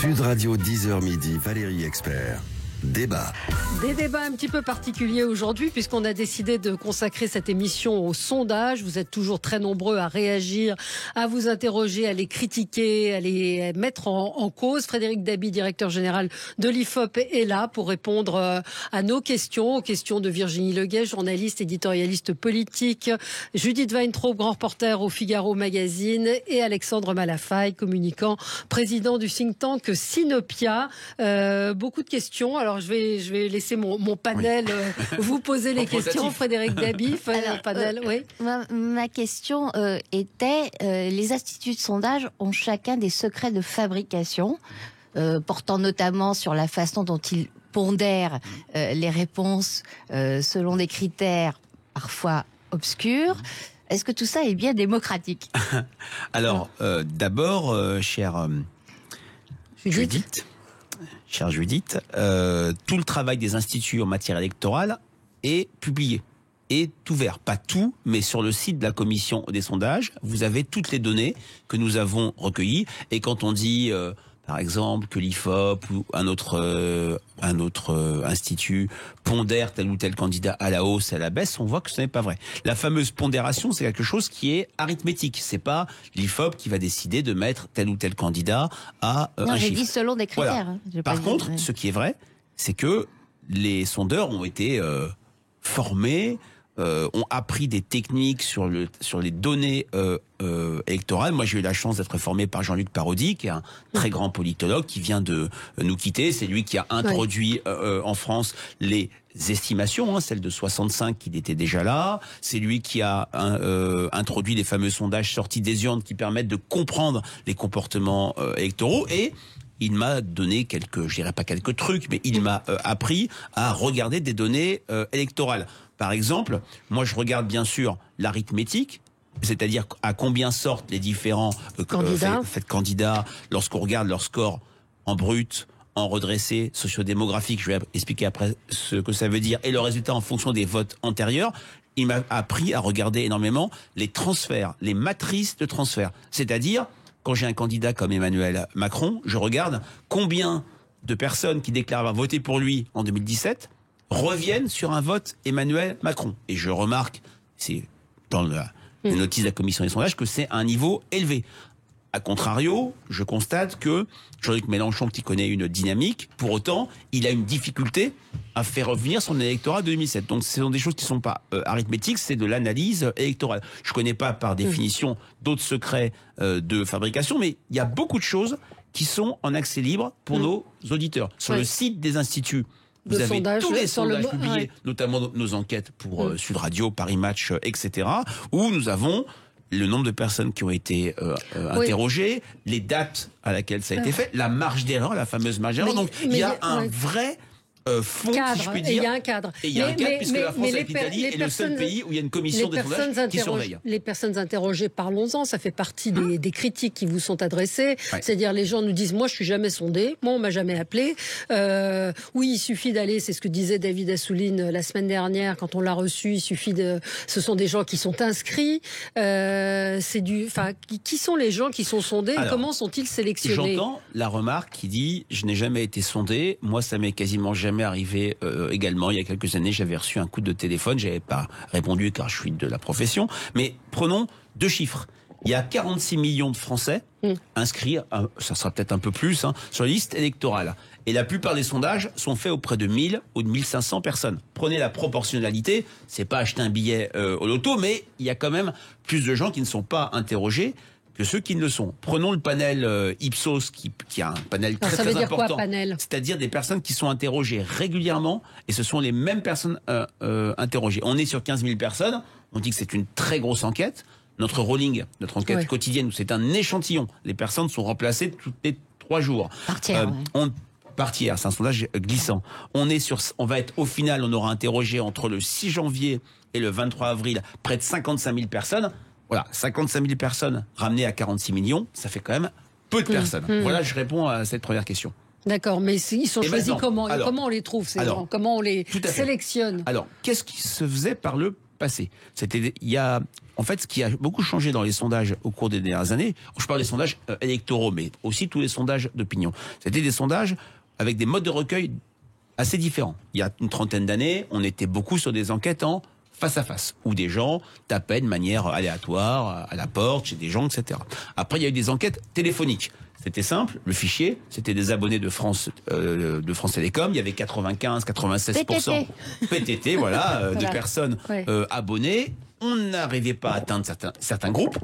Sud Radio 10h midi, Valérie Expert. Débat. Des débats un petit peu particuliers aujourd'hui puisqu'on a décidé de consacrer cette émission au sondage. Vous êtes toujours très nombreux à réagir, à vous interroger, à les critiquer, à les mettre en cause. Frédéric Dabi, directeur général de l'IFOP, est là pour répondre à nos questions, aux questions de Virginie Leguet, journaliste, éditorialiste politique, Judith Weintraub, grand reporter au Figaro Magazine, et Alexandre Malafaye, communicant, président du think tank Sinopia. Beaucoup de questions. Alors je vais laisser mon panel vous poser les questions. Frédéric Dabi, panel, oui. Ma question était, les instituts de sondage ont chacun des secrets de fabrication, portant notamment sur la façon dont ils pondèrent les réponses selon des critères parfois obscurs. Est-ce que tout ça est bien démocratique? Alors, d'abord, chère Judith, tout le travail des instituts en matière électorale est publié, est ouvert. Pas tout, mais sur le site de la commission des sondages, vous avez toutes les données que nous avons recueillies. Et quand on dit, par exemple, que l'IFOP ou un autre institut pondère tel ou tel candidat à la hausse et à la baisse, on voit que ce n'est pas vrai. La fameuse pondération, c'est quelque chose qui est arithmétique. C'est pas l'IFOP qui va décider de mettre tel ou tel candidat à un chiffre. Non, j'ai dit selon des critères. Voilà. Par contre, ce qui est vrai, c'est que les sondeurs ont été formés, ont appris des techniques sur les données électorales. Moi, j'ai eu la chance d'être formé par Jean-Luc Parodi, qui est un très grand politologue qui vient de nous quitter. C'est lui qui a introduit en France les estimations, celle de 65 qui était déjà là. C'est lui qui a introduit les fameux sondages sortis des urnes qui permettent de comprendre les comportements électoraux. Et il m'a donné je dirais pas quelques trucs, mais il m'a appris à regarder des données électorales. Par exemple, moi je regarde bien sûr l'arithmétique, c'est-à-dire à combien sortent les différents candidats lorsqu'on regarde leur score en brut, en redressé, sociodémographique, je vais expliquer après ce que ça veut dire, et le résultat en fonction des votes antérieurs. Il m'a appris à regarder énormément les transferts, les matrices de transferts, c'est-à-dire quand j'ai un candidat comme Emmanuel Macron, je regarde combien de personnes qui déclarent avoir voté pour lui en 2017 reviennent sur un vote Emmanuel Macron. Et je remarque, c'est dans les notices de la commission des sondages, que c'est un niveau élevé. A contrario, je constate que Jean-Luc Mélenchon, qui connaît une dynamique, pour autant, il a une difficulté à faire revenir son électorat de 2007. Donc ce sont des choses qui ne sont pas arithmétiques, c'est de l'analyse électorale. Je ne connais pas par définition d'autres secrets de fabrication, mais il y a beaucoup de choses qui sont en accès libre pour nos auditeurs. Sur le site des instituts, vous avez tous les sondages publiés, notamment nos enquêtes pour Sud Radio, Paris Match, etc., où nous avons le nombre de personnes qui ont été interrogées, les dates à laquelle ça a été fait, la marge d'erreur, la fameuse marge d'erreur. Donc il y a un vrai fond, cadre, si je puis dire. Il y a un cadre. Et il y a un cadre, puisque la France, avec l'Italie, est le seul pays où il y a une commission des sondages qui surveille. Les personnes interrogées, parlons-en, ça fait partie des critiques qui vous sont adressées. Ouais. C'est-à-dire, les gens nous disent, moi, je suis jamais sondé, moi, on m'a jamais appelé. Oui, il suffit d'aller, c'est ce que disait David Assouline la semaine dernière, quand on l'a reçu, ce sont des gens qui sont inscrits. Qui sont les gens qui sont sondés? Alors, comment sont-ils sélectionnés? J'entends la remarque qui dit, je n'ai jamais été sondé. Moi, ça m'est quasiment jamais arrivé également. Il y a quelques années, j'avais reçu un coup de téléphone. J'avais pas répondu car je suis de la profession. Mais prenons 2 chiffres. Il y a 46 millions de Français inscrits, ça sera peut-être un peu plus, sur la liste électorale. Et la plupart des sondages sont faits auprès de 1000 ou de 1500 personnes. Prenez la proportionnalité. C'est pas acheter un billet au loto, mais il y a quand même plus de gens qui ne sont pas interrogés que ceux qui ne le sont. Prenons le panel Ipsos, qui a un panel très important. Quoi, panel ? C'est-à-dire des personnes qui sont interrogées régulièrement, et ce sont les mêmes personnes interrogées. On est sur 15 000 personnes, on dit que c'est une très grosse enquête. Notre rolling, notre enquête quotidienne, c'est un échantillon. Les personnes sont remplacées toutes les 3 jours. Par tiers, c'est un sondage glissant. On va être, au final, on aura interrogé entre le 6 janvier et le 23 avril près de 55 000 personnes. Voilà, 55 000 personnes ramenées à 46 millions, ça fait quand même peu de personnes. Voilà, je réponds à cette première question. D'accord, mais ils sont choisis comment? Comment on les trouve, ces gens? Comment on les sélectionne? Alors, qu'est-ce qui se faisait par le passé. En fait, ce qui a beaucoup changé dans les sondages au cours des dernières années, je parle des sondages électoraux, mais aussi tous les sondages d'opinion. C'était des sondages avec des modes de recueil assez différents. Il y a une trentaine d'années, on était beaucoup sur des enquêtes en face à face, où des gens tapaient de manière aléatoire à la porte, chez des gens, etc. Après, il y a eu des enquêtes téléphoniques. C'était simple, le fichier, c'était des abonnés de France Télécom, il y avait 95-96% PTT, voilà. De personnes abonnées. On n'arrivait pas à atteindre certains groupes.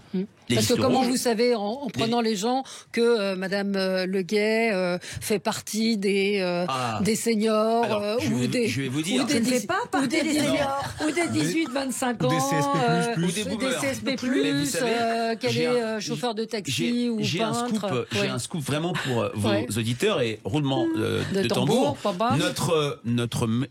Parce que comment vous savez, en prenant les gens, que Madame Le Gay fait partie des seniors, ou des 18-25 ans, ou des CSP+, qu'elle est chauffeur de taxi ou peintre. J'ai un scoop vraiment pour vos auditeurs et roulement de tambour.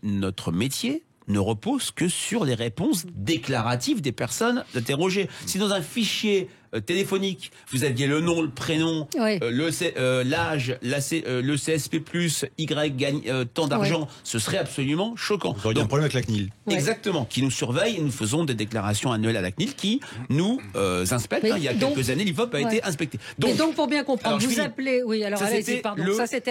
Notre métier ne repose que sur les réponses déclaratives des personnes interrogées. Si dans un fichier téléphonique, vous aviez le nom, le prénom, l'âge, le CSP+, Y gagne tant d'argent, ce serait absolument choquant. Vous auriez un problème avec la CNIL. Exactement, qui nous surveille et nous faisons des déclarations annuelles à la CNIL qui nous inspecte. Il y a quelques années, l'IFOP a été inspecté. Donc pour bien comprendre, vous appelez... Oui, alors ça c'était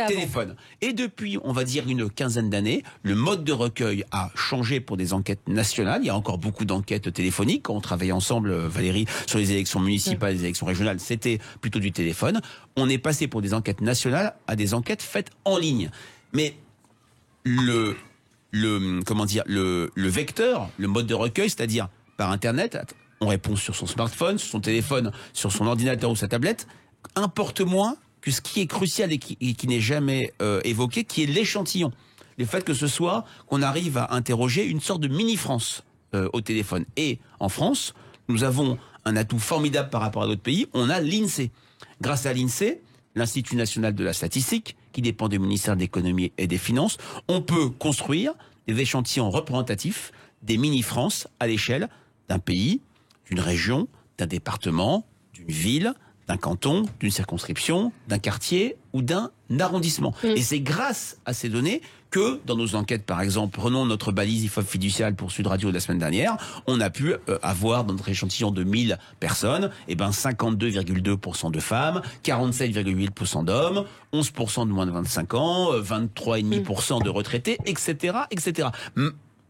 avant. Téléphone. Et depuis, on va dire une quinzaine d'années, le mode de recueil a changé pour des enquêtes nationales. Il y a encore beaucoup d'enquêtes téléphoniques. Quand on travaillait ensemble, Valérie, sur les élections municipales, les élections régionales, c'était plutôt du téléphone. On est passé pour des enquêtes nationales à des enquêtes faites en ligne. Mais le vecteur, le mode de recueil, c'est-à-dire par Internet, on répond sur son smartphone, sur son téléphone, sur son ordinateur ou sa tablette, importe moins que ce qui est crucial et qui n'est jamais évoqué, qui est l'échantillon. Le fait que ce soit qu'on arrive à interroger une sorte de mini-France au téléphone. Et en France, nous avons un atout formidable par rapport à d'autres pays, on a l'INSEE. Grâce à l'INSEE, l'Institut national de la statistique, qui dépend du ministère de l'économie et des finances, on peut construire des échantillons représentatifs des mini-France à l'échelle d'un pays, d'une région, d'un département, d'une ville, d'un canton, d'une circonscription, d'un quartier ou d'un arrondissement. Et c'est grâce à ces données que, dans nos enquêtes, par exemple, prenons notre balise IFOP fiduciale pour Sud Radio de la semaine dernière, on a pu avoir dans notre échantillon de 1000 personnes, 52,2% de femmes, 47,8% d'hommes, 11% de moins de 25 ans, 23,5% de retraités, etc., etc.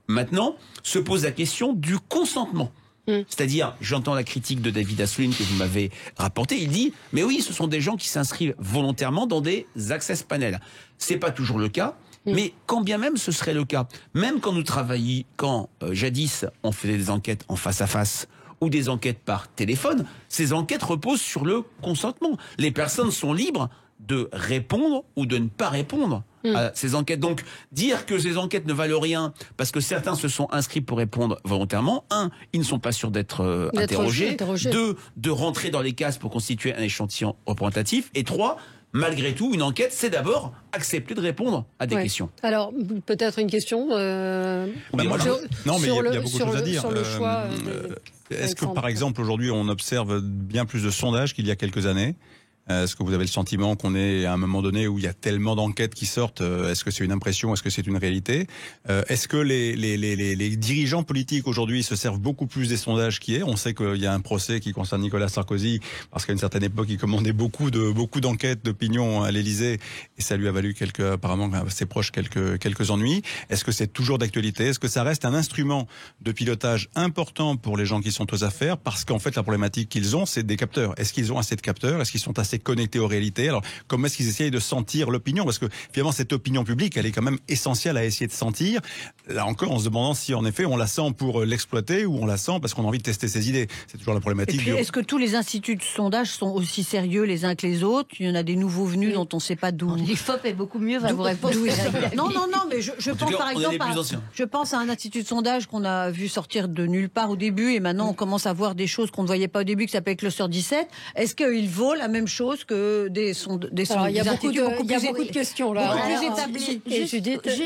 Maintenant, se pose la question du consentement. C'est-à-dire, j'entends la critique de David Assouline que vous m'avez rapportée. Il dit, mais oui, ce sont des gens qui s'inscrivent volontairement dans des access panels. C'est pas toujours le cas. Mais quand bien même ce serait le cas, même quand nous travaillions, jadis on faisait des enquêtes en face à face ou des enquêtes par téléphone, ces enquêtes reposent sur le consentement. Les personnes sont libres de répondre ou de ne pas répondre à ces enquêtes. Donc, dire que ces enquêtes ne valent rien parce que certains se sont inscrits pour répondre volontairement, ils ne sont pas sûrs d'être interrogés. 2, de rentrer dans les cases pour constituer un échantillon représentatif. Et 3, malgré tout, une enquête, c'est d'abord accepter de répondre à des questions. Alors, peut-être une question Non, mais il y a beaucoup de choses à dire. Sur le choix est-ce que, par exemple, aujourd'hui, on observe bien plus de sondages qu'il y a quelques années ? Est-ce que vous avez le sentiment qu'on est à un moment donné où il y a tellement d'enquêtes qui sortent? Est-ce que c'est une impression? Est-ce que c'est une réalité? Est-ce que les dirigeants politiques aujourd'hui se servent beaucoup plus des sondages qu'hier? On sait qu'il y a un procès qui concerne Nicolas Sarkozy parce qu'à une certaine époque, il commandait beaucoup d'enquêtes d'opinion à l'Élysée et ça lui a valu apparemment à ses proches quelques ennuis. Est-ce que c'est toujours d'actualité? Est-ce que ça reste un instrument de pilotage important pour les gens qui sont aux affaires? Parce qu'en fait, la problématique qu'ils ont, c'est des capteurs. Est-ce qu'ils ont assez de capteurs? Est-ce qu'ils sont assez connectés aux réalités? Alors, comment est-ce qu'ils essayent de sentir l'opinion? Parce que finalement, cette opinion publique, elle est quand même essentielle à essayer de sentir. Là encore, en se demandant si en effet on la sent pour l'exploiter ou on la sent parce qu'on a envie de tester ses idées. C'est toujours la problématique. Et puis, est-ce que tous les instituts de sondage sont aussi sérieux les uns que les autres? Il y en a des nouveaux venus dont on ne sait pas d'où. L'IFOP est beaucoup mieux, va vous répondre. Non, mais je pense par exemple je pense à un institut de sondage qu'on a vu sortir de nulle part au début et maintenant on commence à voir des choses qu'on ne voyait pas au début qui s'appelle Cluster 17. Est-ce qu'il vaut la même chose que des sondages? Il y a beaucoup de questions là. Beaucoup plus établies.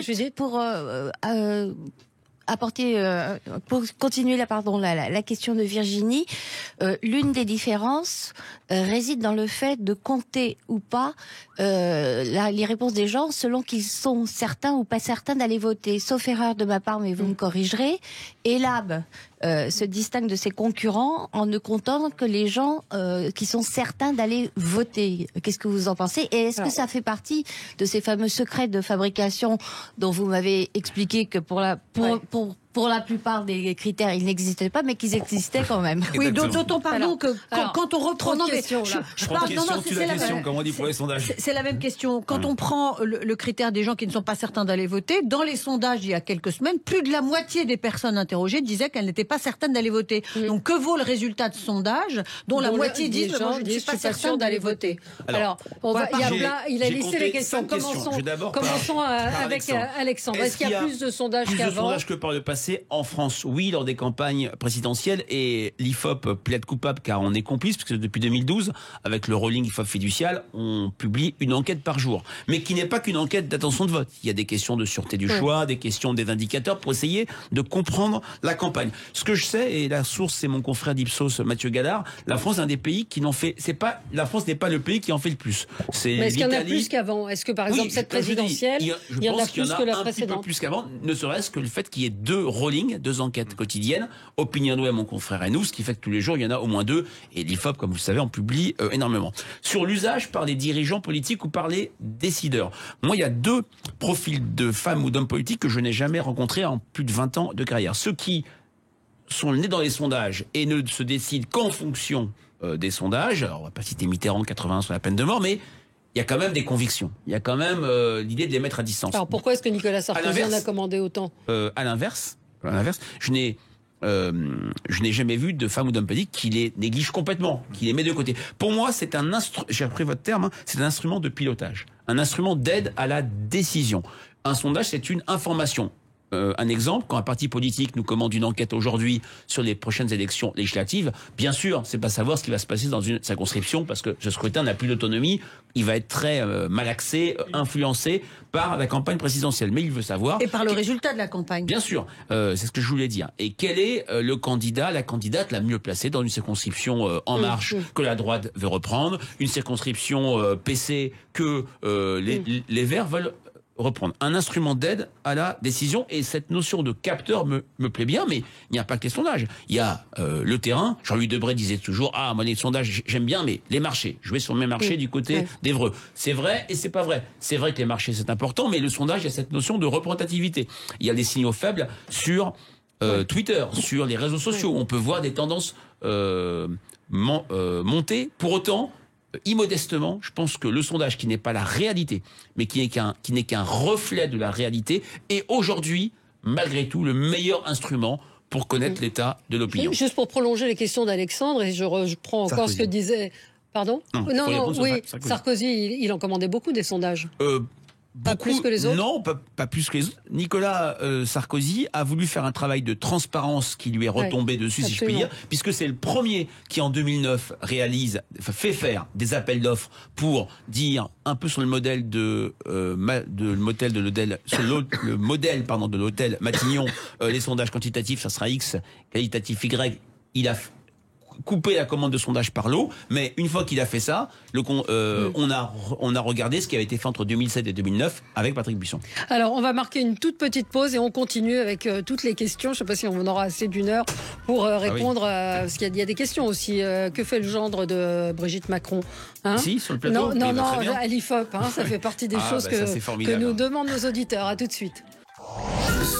Juste pour pour continuer la question de Virginie, l'une des différences réside dans le fait de compter ou pas les réponses des gens selon qu'ils sont certains ou pas certains d'aller voter. Sauf erreur de ma part, mais vous me corrigerez. Elab se distingue de ses concurrents en ne comptant que les gens qui sont certains d'aller voter. Qu'est-ce que vous en pensez? Et est-ce que ça fait partie de ces fameux secrets de fabrication dont vous m'avez expliqué que pour la plupart des critères, ils n'existaient pas, mais qu'ils existaient quand même. Oui, d'autant pardon que quand on reprend... Non, mais je parle, c'est la question, comme on dit pour les sondages. C'est la même question. Quand on prend le critère des gens qui ne sont pas certains d'aller voter, dans les sondages il y a quelques semaines, plus de la moitié des personnes interrogées disaient qu'elles n'étaient pas certaines d'aller voter. Donc que vaut le résultat de sondage dont la moitié disent je ne suis pas certain d'aller voter? Alors, il a listé les questions. Commençons avec Alexandre. Est-ce qu'il y a plus de sondages qu'avant? Plus de sondages que par le passé en France? Oui, lors des campagnes présidentielles, et l'IFOP plaide coupable car on est complice, parce que depuis 2012, avec le rolling IFOP fiducial, on publie une enquête par jour. Mais qui n'est pas qu'une enquête d'attention de vote. Il y a des questions de sûreté du choix, des questions des indicateurs pour essayer de comprendre la campagne. Ce que je sais, et la source c'est mon confrère d'Ipsos Mathieu Gallard, la France est un des pays qui n'en fait, la France n'est pas le pays qui en fait le plus. Mais est-ce qu'il y en a plus qu'avant? Est-ce que par exemple cette présidentielle, il y en a plus que la précédente? Un petit peu plus qu'avant, ne serait-ce que le fait qu'il y ait deux enquêtes quotidiennes, Opinion Web, mon confrère et nous, ce qui fait que tous les jours il y en a au moins deux, et l'IFOP, comme vous le savez, en publie énormément. Sur l'usage par les dirigeants politiques ou par les décideurs. Moi, il y a deux profils de femmes ou d'hommes politiques que je n'ai jamais rencontrés en plus de 20 ans de carrière. Ceux qui sont nés dans les sondages et ne se décident qu'en fonction des sondages. Alors, on va pas citer Mitterrand, 80 sur la peine de mort, mais il y a quand même des convictions. Il y a quand même l'idée de les mettre à distance. Alors pourquoi est-ce que Nicolas Sarkozy en a commandé autant? À l'inverse, je n'ai jamais vu de femme ou d'homme politique qui les néglige complètement, qui les met de côté. Pour moi, c'est un instrument, j'ai repris votre terme, c'est un instrument de pilotage, un instrument d'aide à la décision. Un sondage, c'est une information. Un exemple, quand un parti politique nous commande une enquête aujourd'hui sur les prochaines élections législatives, bien sûr, c'est pas savoir ce qui va se passer dans une circonscription, parce que ce scrutin n'a plus d'autonomie, il va être très malaxé, influencé par la campagne présidentielle. Mais il veut savoir... Et par le résultat de la campagne. Bien sûr, c'est ce que je voulais dire. Et quel est le candidat, la candidate la mieux placée dans une circonscription En Marche que la droite veut reprendre, une circonscription PC que les Verts veulent reprendre. Un instrument d'aide à la décision, et cette notion de capteur me plaît bien, mais il n'y a pas que les sondages. Il y a le terrain. Jean-Louis Debré disait toujours, moi les sondages j'aime bien, mais les marchés, jouer sur mes marchés du côté d'Évreux. C'est vrai et c'est pas vrai. C'est vrai que les marchés c'est important, mais le sondage, il y a cette notion de représentativité. Il y a des signaux faibles sur Twitter, sur les réseaux sociaux. On peut voir des tendances monter. Pour autant, immodestement, je pense que le sondage, qui n'est pas la réalité, mais qui n'est qu'un reflet de la réalité, est aujourd'hui, malgré tout, le meilleur instrument pour connaître l'état de l'opinion. Juste pour prolonger les questions d'Alexandre, et je reprends encore ce que disait... Pardon? Non, oui, Sarkozy, il en commandait beaucoup des sondages. Pas plus que les autres? Non, pas plus que les autres. Nicolas Sarkozy a voulu faire un travail de transparence qui lui est retombé dessus, si je puis dire, puisque c'est le premier qui, en 2009, fait faire des appels d'offres pour dire, un peu sur le modèle de l'hôtel Matignon, les sondages quantitatifs, ça sera X, qualitatif Y. Il a couper la commande de sondage par lot, mais une fois qu'il a fait ça, on a regardé ce qui avait été fait entre 2007 et 2009 avec Patrick Buisson. Alors, on va marquer une toute petite pause et on continue avec toutes les questions. Je ne sais pas si on aura assez d'une heure pour répondre, parce qu'il y a des questions aussi. Que fait le gendre de Brigitte Macron, Si, sur le plateau. Non, à l'IFOP, ça fait partie des choses que nous demandent nos auditeurs. À tout de suite.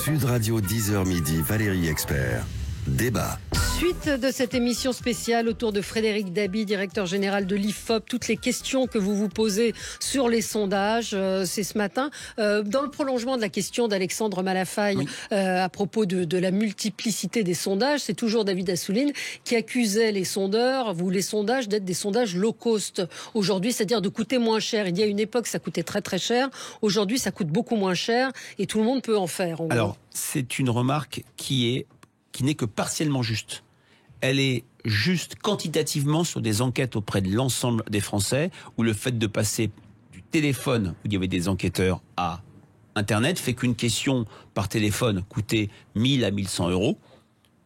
Sud Radio 10h midi, Valérie Expert. Débat. Suite de cette émission spéciale autour de Frédéric Dabi, directeur général de l'IFOP. Toutes les questions que vous vous posez sur les sondages, c'est ce matin. Dans le prolongement de la question d'Alexandre Malafaille à propos de la multiplicité des sondages, c'est toujours David Assouline qui accusait les sondeurs, les sondages, d'être des sondages low cost aujourd'hui, c'est-à-dire de coûter moins cher. Il y a une époque, ça coûtait très très cher. Aujourd'hui, ça coûte beaucoup moins cher et tout le monde peut en faire. Alors, c'est une remarque qui n'est que partiellement juste. Elle est juste quantitativement sur des enquêtes auprès de l'ensemble des Français, où le fait de passer du téléphone, où il y avait des enquêteurs, à Internet, fait qu'une question par téléphone coûtait 1000 à 1100 euros,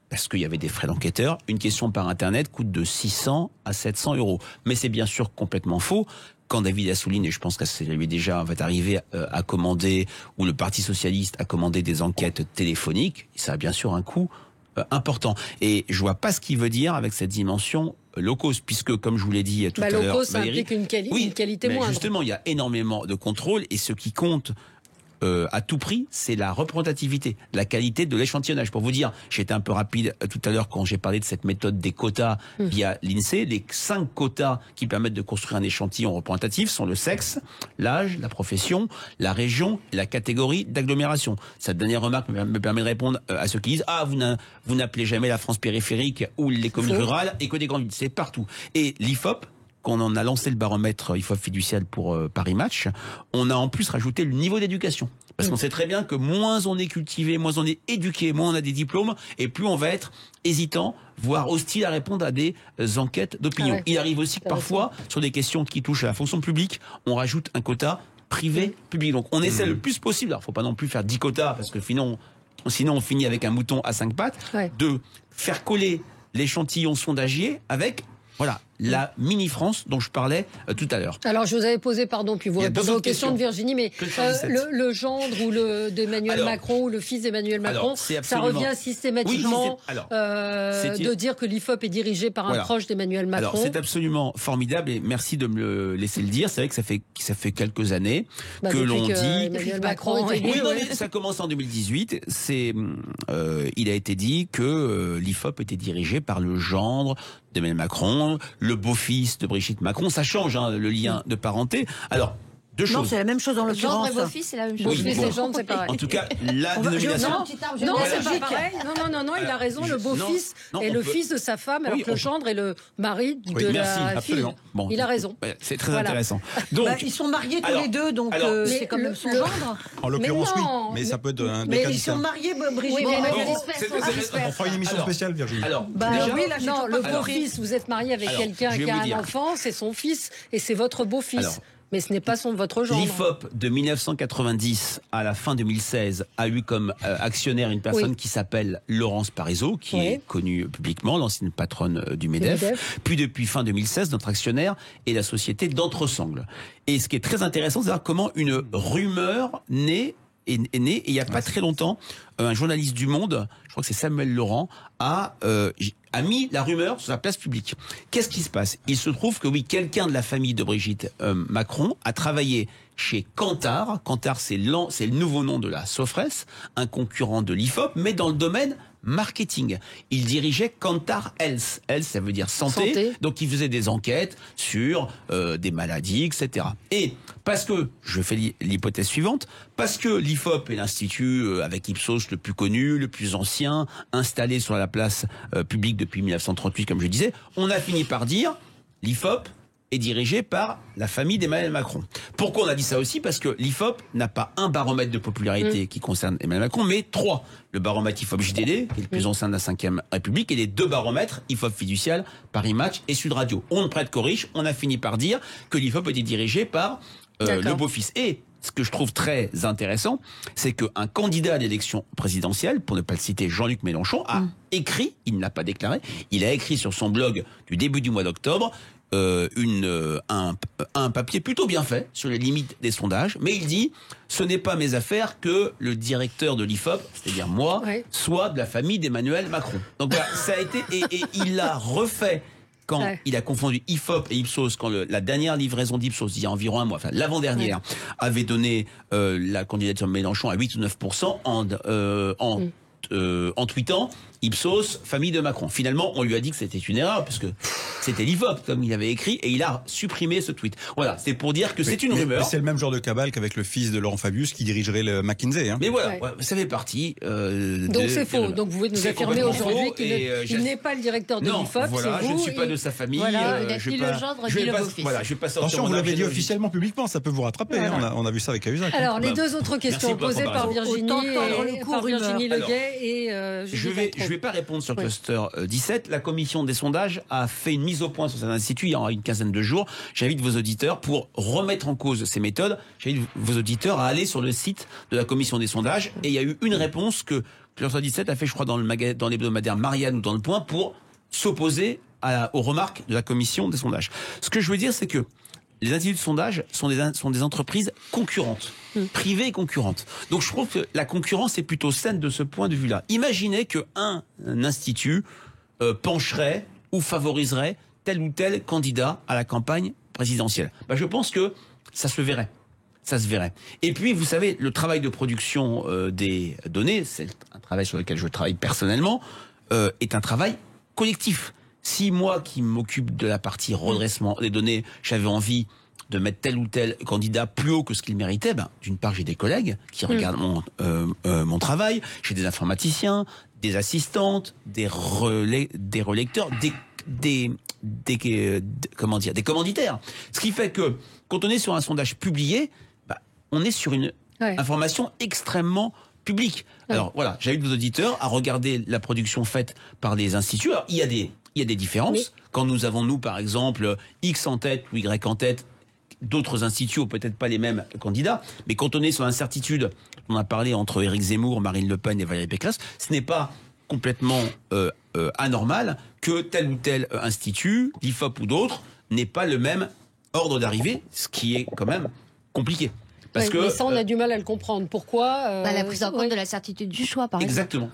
parce qu'il y avait des frais d'enquêteurs. Une question par Internet coûte de 600 à 700 euros. Mais c'est bien sûr complètement faux. Quand David Assouline, et je pense que ça lui est déjà arrivé à commander, ou le Parti Socialiste a commandé des enquêtes téléphoniques, ça a bien sûr un coût important. Et je vois pas ce qu'il veut dire avec cette dimension low cost, puisque comme je vous l'ai dit tout à l'heure, low cost, ça implique une qualité moindre. Justement, il y a énormément de contrôle et ce qui compte à tout prix, c'est la représentativité, la qualité de l'échantillonnage. Pour vous dire, j'étais un peu rapide tout à l'heure quand j'ai parlé de cette méthode des quotas via l'INSEE. Les 5 quotas qui permettent de construire un échantillon représentatif sont le sexe, l'âge, la profession, la région et la catégorie d'agglomération. Cette dernière remarque me permet de répondre à ceux qui disent « Ah, vous n'appelez jamais la France périphérique ou les communes rurales et que des grandes villes. » C'est partout. Et l'IFOP, quand on a lancé le baromètre IFOP fiducial pour Paris Match, on a en plus rajouté le niveau d'éducation. Parce qu'on sait très bien que moins on est cultivé, moins on est éduqué, moins on a des diplômes, et plus on va être hésitant, voire hostile à répondre à des enquêtes d'opinion. Ah ouais. Il arrive aussi que parfois, sur des questions qui touchent à la fonction publique, on rajoute un quota privé-public. Donc on essaie le plus possible, alors faut pas non plus faire 10 quotas, parce que sinon on finit avec un mouton à 5 pattes, de faire coller l'échantillon sondagier avec... Voilà, la mini-France dont je parlais tout à l'heure. Alors, je vous avais posé, puis vous répondez aux questions de Virginie, mais le gendre ou d'Emmanuel Macron ou le fils d'Emmanuel Macron, ça revient systématiquement de dire que l'IFOP est dirigé par un proche d'Emmanuel Macron. Alors, c'est absolument formidable et merci de me le laisser le dire. C'est vrai que ça fait quelques années que l'on dit... Emmanuel Macron est élu, ça commence en 2018. Il a été dit que l'IFOP était dirigé par le gendre d'Emmanuel Macron, le beau-fils de Brigitte Macron. Ça change le lien de parenté. Alors, deux choses. Non, c'est la même chose dans l'occurrence. Gendre et beau-fils, c'est la même chose. Beau-fils et gendre, c'est pareil. En tout cas, la dénomination... Non, c'est pas pareil. Non, il a raison. Le beau-fils est le fils de sa femme, alors que le gendre est le mari de la fille. Bon, il a raison. C'est très intéressant. Donc, ils sont mariés tous les deux, donc c'est comme son gendre. En l'occurrence, oui. Mais ça peut être un mais ils sont mariés, Brigitte. On fera une émission spéciale, Virginie. Alors, non, le beau-fils, vous êtes marié avec quelqu'un qui a un enfant, c'est son fils et c'est votre beau-fils. Mais ce n'est pas votre gendre. L'IFOP de 1990 à la fin 2016 a eu comme actionnaire une personne qui s'appelle Laurence Parisot, qui est connue publiquement, l'ancienne patronne du MEDEF. Puis depuis fin 2016, notre actionnaire est la société d'Entresangles. Et ce qui est très intéressant, c'est de voir comment une rumeur est née. Et il n'y a pas très longtemps, un journaliste du Monde, je crois que c'est Samuel Laurent, a mis la rumeur sur la place publique. Qu'est-ce qui se passe? Il se trouve que quelqu'un de la famille de Brigitte Macron a travaillé chez Kantar. Kantar, c'est le nouveau nom de la Sofres, un concurrent de l'IFOP, mais dans le domaine marketing. Il dirigeait Kantar Health. Health, ça veut dire santé. Donc, il faisait des enquêtes sur des maladies, etc. Et parce que, je fais l'hypothèse suivante, parce que l'IFOP est l'institut avec Ipsos le plus connu, le plus ancien, installé sur la place publique depuis 1938, comme je disais, on a fini par dire l'IFOP est dirigé par la famille d'Emmanuel Macron. Pourquoi on a dit ça aussi? Parce que l'IFOP n'a pas un baromètre de popularité qui concerne Emmanuel Macron, mais 3. Le baromètre IFOP JDD, qui est le plus ancien de la 5e République, et les 2 baromètres, IFOP Fiducial, Paris Match et Sud Radio. On ne prête qu'aux riches, on a fini par dire que l'IFOP était dirigé par le beau-fils. Et ce que je trouve très intéressant, c'est qu'un candidat à l'élection présidentielle, pour ne pas le citer, Jean-Luc Mélenchon, a écrit, il ne l'a pas déclaré, il a écrit sur son blog du début du mois d'octobre un papier plutôt bien fait sur les limites des sondages, mais il dit ce n'est pas mes affaires que le directeur de l'IFOP, c'est-à-dire moi, soit de la famille d'Emmanuel Macron. Donc voilà, ça a été et il l'a refait quand il a confondu IFOP et Ipsos, quand la dernière livraison d'Ipsos, il y a environ un mois, enfin l'avant-dernière, avait donné la candidature de Mélenchon à 8 ou 9% en tweetant Ipsos, famille de Macron. Finalement, on lui a dit que c'était une erreur, parce que c'était l'IFOP, comme il avait écrit, et il a supprimé ce tweet. Voilà, c'est pour dire que c'est une rumeur. C'est le même genre de cabale qu'avec le fils de Laurent Fabius qui dirigerait le McKinsey. Hein. Mais voilà, ça fait partie donc c'est faux. Donc vous pouvez nous affirmer aujourd'hui qu'il n'est pas le directeur de l'IFOP, voilà, c'est vous. Je ne suis pas de sa famille. Voilà, il a dit le gendre, dit le beau-fils. Voilà, je vais pas sortir. Attention, vous l'avez dit officiellement, publiquement, ça peut vous rattraper. Hein. On a vu ça avec Cahuzac. Alors, les 2 autres questions posées par Virginie Leguet et je vais pas répondre sur Cluster 17. La commission des sondages a fait une mise au point sur cet institut il y a une quinzaine de jours. J'invite vos auditeurs, pour remettre en cause ces méthodes, j'invite vos auditeurs à aller sur le site de la commission des sondages. Et il y a eu une réponse que Cluster 17 a fait, je crois, dans l'hebdomadaire Marianne ou dans Le Point, pour s'opposer aux remarques de la commission des sondages. Ce que je veux dire, c'est que les instituts de sondage sont des entreprises concurrentes, privées et concurrentes. Donc je trouve que la concurrence est plutôt saine de ce point de vue-là. Imaginez qu'un institut pencherait ou favoriserait tel ou tel candidat à la campagne présidentielle. Je pense que ça se verrait. Ça se verrait. Et puis, vous savez, le travail de production des données, c'est un travail sur lequel je travaille personnellement, est un travail collectif. Si moi, qui m'occupe de la partie redressement des données, j'avais envie de mettre tel ou tel candidat plus haut que ce qu'il méritait, d'une part, j'ai des collègues qui regardent mon travail, j'ai des informaticiens, des assistantes, des relecteurs, des commanditaires. Ce qui fait que, quand on est sur un sondage publié, on est sur une information extrêmement publique. Alors voilà, j'invite vos auditeurs à regarder la production faite par des instituts. Alors, il y a des différences. Quand nous avons, par exemple, X en tête ou Y en tête, d'autres instituts ont peut-être pas les mêmes candidats, mais quand on est sur l'incertitude, on a parlé entre Éric Zemmour, Marine Le Pen et Valérie Pécresse, ce n'est pas complètement anormal que tel ou tel institut, l'IFOP ou d'autres, n'ait pas le même ordre d'arrivée, ce qui est quand même compliqué. Parce que, mais ça, on a du mal à le comprendre. Pourquoi la prise en compte de la certitude du choix, par exemple.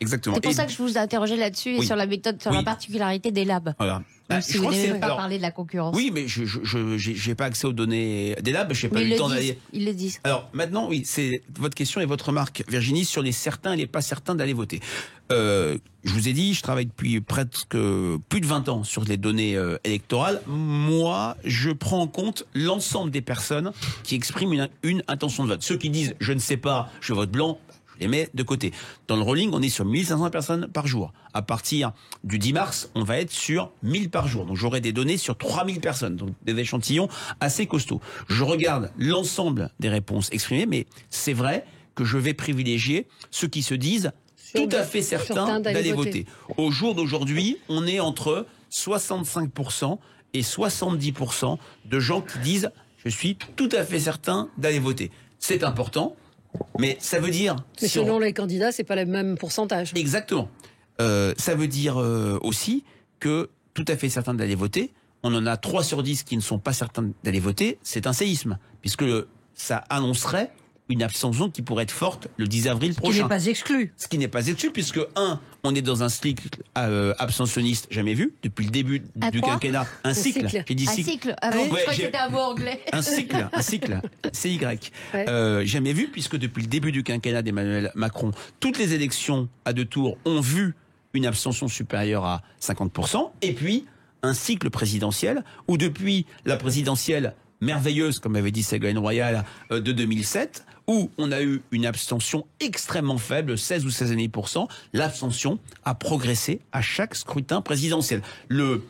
Exactement. C'est pour ça que je vous ai interrogé là-dessus et sur la méthode, sur la particularité des labs. Voilà. Si vous n'avez pas parlé de la concurrence. Oui, mais je n'ai pas accès aux données des labs, je n'ai pas eu le temps d'aller. Ils le disent. Alors maintenant, oui, c'est votre question et votre remarque, Virginie, sur les certains et les pas certains d'aller voter. Je vous ai dit, je travaille depuis presque plus de 20 ans sur les données électorales. Moi, je prends en compte l'ensemble des personnes qui expriment une intention de vote. Ceux qui disent « je ne sais pas, je vote blanc », je les mets de côté. Dans le rolling, on est sur 1500 personnes par jour. À partir du 10 mars, on va être sur 1000 par jour. Donc j'aurai des données sur 3000 personnes, donc des échantillons assez costauds. Je regarde l'ensemble des réponses exprimées, mais c'est vrai que je vais privilégier ceux qui se disent tout à fait certains d'aller voter. Au jour d'aujourd'hui, on est entre 65% et 70% de gens qui disent « je suis tout à fait certain d'aller voter ». C'est important, mais ça veut dire... Mais selon les candidats, c'est pas le même pourcentage. Exactement. Ça veut dire aussi que tout à fait certain d'aller voter, on en a 3 sur 10 qui ne sont pas certains d'aller voter, c'est un séisme, puisque ça annoncerait une abstention qui pourrait être forte le 10 avril prochain. Ce qui n'est pas exclu. Ce qui n'est pas exclu, puisque, on est dans un cycle abstentionniste jamais vu, depuis le début du quinquennat. Un cycle. J'ai dit cycle. Un cycle. Ah bon, je crois que c'était un mot anglais. Un cycle, CY. Jamais vu, puisque depuis le début du quinquennat d'Emmanuel Macron, toutes les élections à 2 tours ont vu une abstention supérieure à 50%, et puis un cycle présidentiel, où depuis la présidentielle merveilleuse, comme avait dit Ségolène Royal, de 2007, où on a eu une abstention extrêmement faible, 16 ou 16,5%, l'abstention a progressé à chaque scrutin présidentiel. Le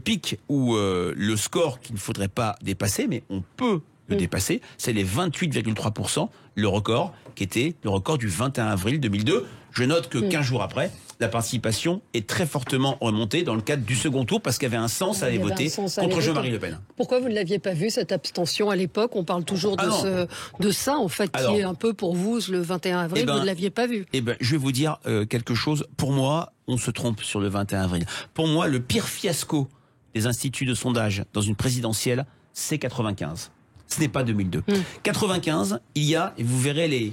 pic ou le score qu'il ne faudrait pas dépasser, mais on peut le dépasser, c'est les 28,3%, le record qui était le record du 21 avril 2002. Je note que 15 jours après, la participation est très fortement remontée dans le cadre du second tour parce qu'il y avait un sens à aller voter contre Jean-Marie Le Pen. Pourquoi vous ne l'aviez pas vu, cette abstention à l'époque? On parle toujours de ça, en fait, qui est un peu pour vous le 21 avril. Vous ne l'aviez pas vu. Je vais vous dire quelque chose. Pour moi, on se trompe sur le 21 avril. Pour moi, le pire fiasco des instituts de sondage dans une présidentielle, c'est 95. Ce n'est pas 2002. 95, il y a, et vous verrez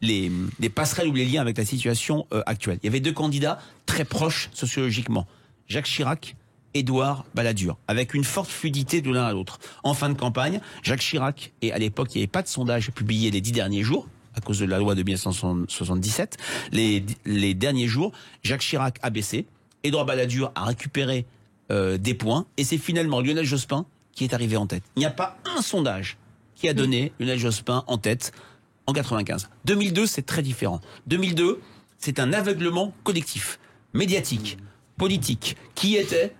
les passerelles ou les liens avec la situation actuelle. Il y avait 2 candidats très proches sociologiquement. Jacques Chirac, Édouard Balladur, avec une forte fluidité de l'un à l'autre. En fin de campagne, Jacques Chirac, et à l'époque, il n'y avait pas de sondage publié les 10 derniers jours, à cause de la loi de 1977. Les derniers jours, Jacques Chirac a baissé, Édouard Balladur a récupéré des points, et c'est finalement Lionel Jospin qui est arrivé en tête. Il n'y a pas un sondage qui a donné Lionel Jospin en tête en 95. 2002, c'est très différent. 2002, c'est un aveuglement collectif, médiatique, politique, qui était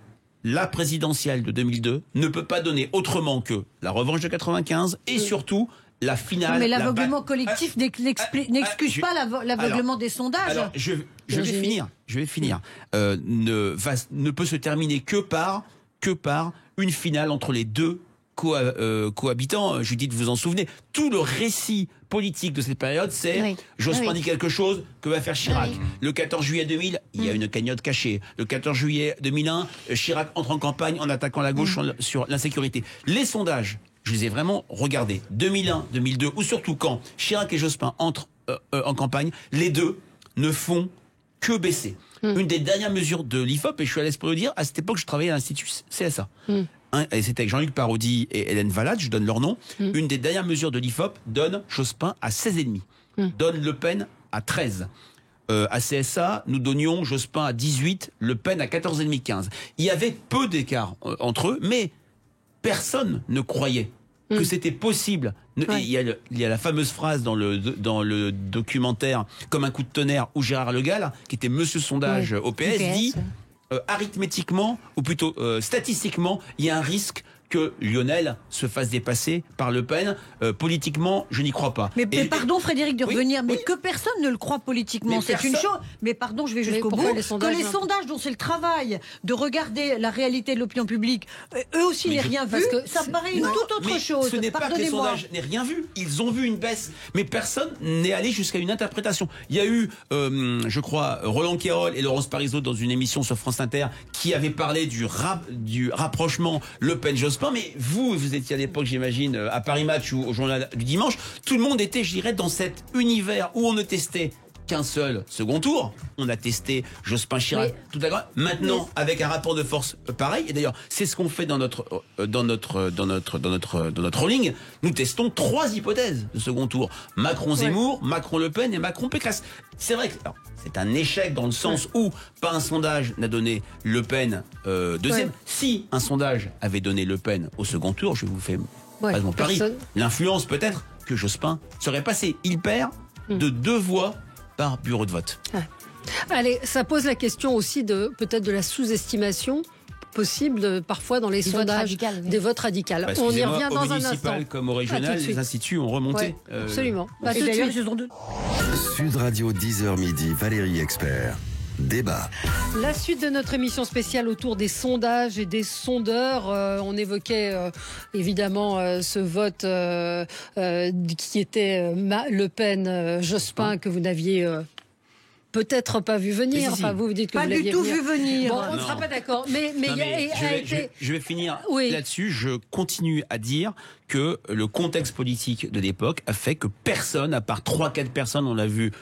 la présidentielle de 2002, ne peut pas donner autrement que la revanche de 95 et surtout la finale. Mais l'aveuglement collectif n'excuse pas l'aveuglement des sondages. Alors, je vais finir. Ne peut se terminer que par une finale entre les 2 cohabitants. Judith, vous en souvenez, tout le récit politique de cette période, c'est Jospin dit quelque chose, que va faire Chirac. Le 14 juillet 2000, il y a une cagnotte cachée. Le 14 juillet 2001, Chirac entre en campagne en attaquant la gauche sur l'insécurité. Les sondages, je les ai vraiment regardés. 2001, 2002, ou surtout quand Chirac et Jospin entrent en campagne, les deux ne font que baisser. Une des dernières mesures de l'IFOP, et je suis à l'aise pour le dire, à cette époque, je travaillais à l'Institut CSA. Et c'était avec Jean-Luc Parodi et Hélène Valade, je donne leur nom. Une des dernières mesures de l'IFOP donne Jospin à 16,5. Donne Le Pen à 13. À CSA, nous donnions Jospin à 18, Le Pen à 14,5, 15. Il y avait peu d'écart entre eux, mais personne ne croyait que c'était possible. Il y a la fameuse phrase dans le documentaire Comme un coup de tonnerre où Gérard Le Gall, qui était monsieur sondage au PS, dit arithmétiquement, ou plutôt statistiquement, il y a un risque que Lionel se fasse dépasser par Le Pen. Politiquement, je n'y crois pas. Mais pardon Frédéric de revenir, mais que personne ne le croit politiquement, c'est une chose. Mais pardon, je vais jusqu'au bout. Que les sondages dont c'est le travail de regarder la réalité de l'opinion publique, eux aussi n'aient rien vu, ça me paraît une toute autre chose. Ce n'est pas que les sondages n'aient rien vu, ils ont vu une baisse, mais personne n'est allé jusqu'à une interprétation. Il y a eu, je crois, Roland Quérol et Laurence Parisot dans une émission sur France Inter qui avaient parlé du rapprochement Le Pen-Jospin. Mais vous étiez à l'époque, j'imagine, à Paris Match ou au journal du dimanche. Tout le monde était, je dirais, dans cet univers où on ne testait qu'un seul second tour. On a testé Jospin Chirac tout à l'heure. Maintenant, avec un rapport de force pareil. Et d'ailleurs, c'est ce qu'on fait dans notre ligne. Nous testons 3 hypothèses de second tour. Macron-Zemmour, Macron-Le Pen et Macron-Pécresse. C'est vrai que c'est un échec dans le sens où pas un sondage n'a donné Le Pen deuxième. Si un sondage avait donné Le Pen au second tour, je vous fais pas mon pari, l'influence peut-être que Jospin serait passé. Il perd de 2 voix par bureau de vote. Allez, ça pose la question aussi peut-être de la sous-estimation possible parfois dans les sondages des votes radicaux. On y revient dans un instant. Au municipal comme au régional, les instituts ont remonté. Absolument. Et d'ailleurs, Sud Radio 10h midi, Valérie Expert. Débat. La suite de notre émission spéciale autour des sondages et des sondeurs. On évoquait évidemment ce vote qui était Le Pen-Jospin que vous n'aviez peut-être pas vu venir. Enfin, vous dites que pas vous l'aviez du tout vu venir. Bon, on ne sera pas d'accord. Je vais finir là-dessus. Je continue à dire que le contexte politique de l'époque a fait que personne, à part 3-4 personnes, on l'a vu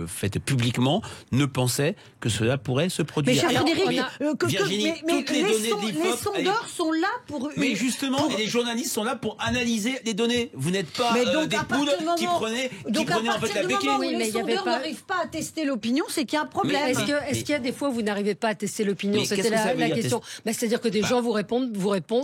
faite publiquement, ne pensait que cela pourrait se produire. Mais cher Frédéric, Virginie, toutes les données les sondeurs sont là pour... Mais justement, et les journalistes sont là pour analyser les données. Vous n'êtes pas des poules qui prenaient en fait la béquille. Oui, mais les sondeurs n'arrivent pas à tester l'opinion, c'est qu'il y a un problème. Est-ce qu'il y a des fois où vous n'arrivez pas à tester l'opinion? C'était la question. C'est-à-dire que des gens vous répondent,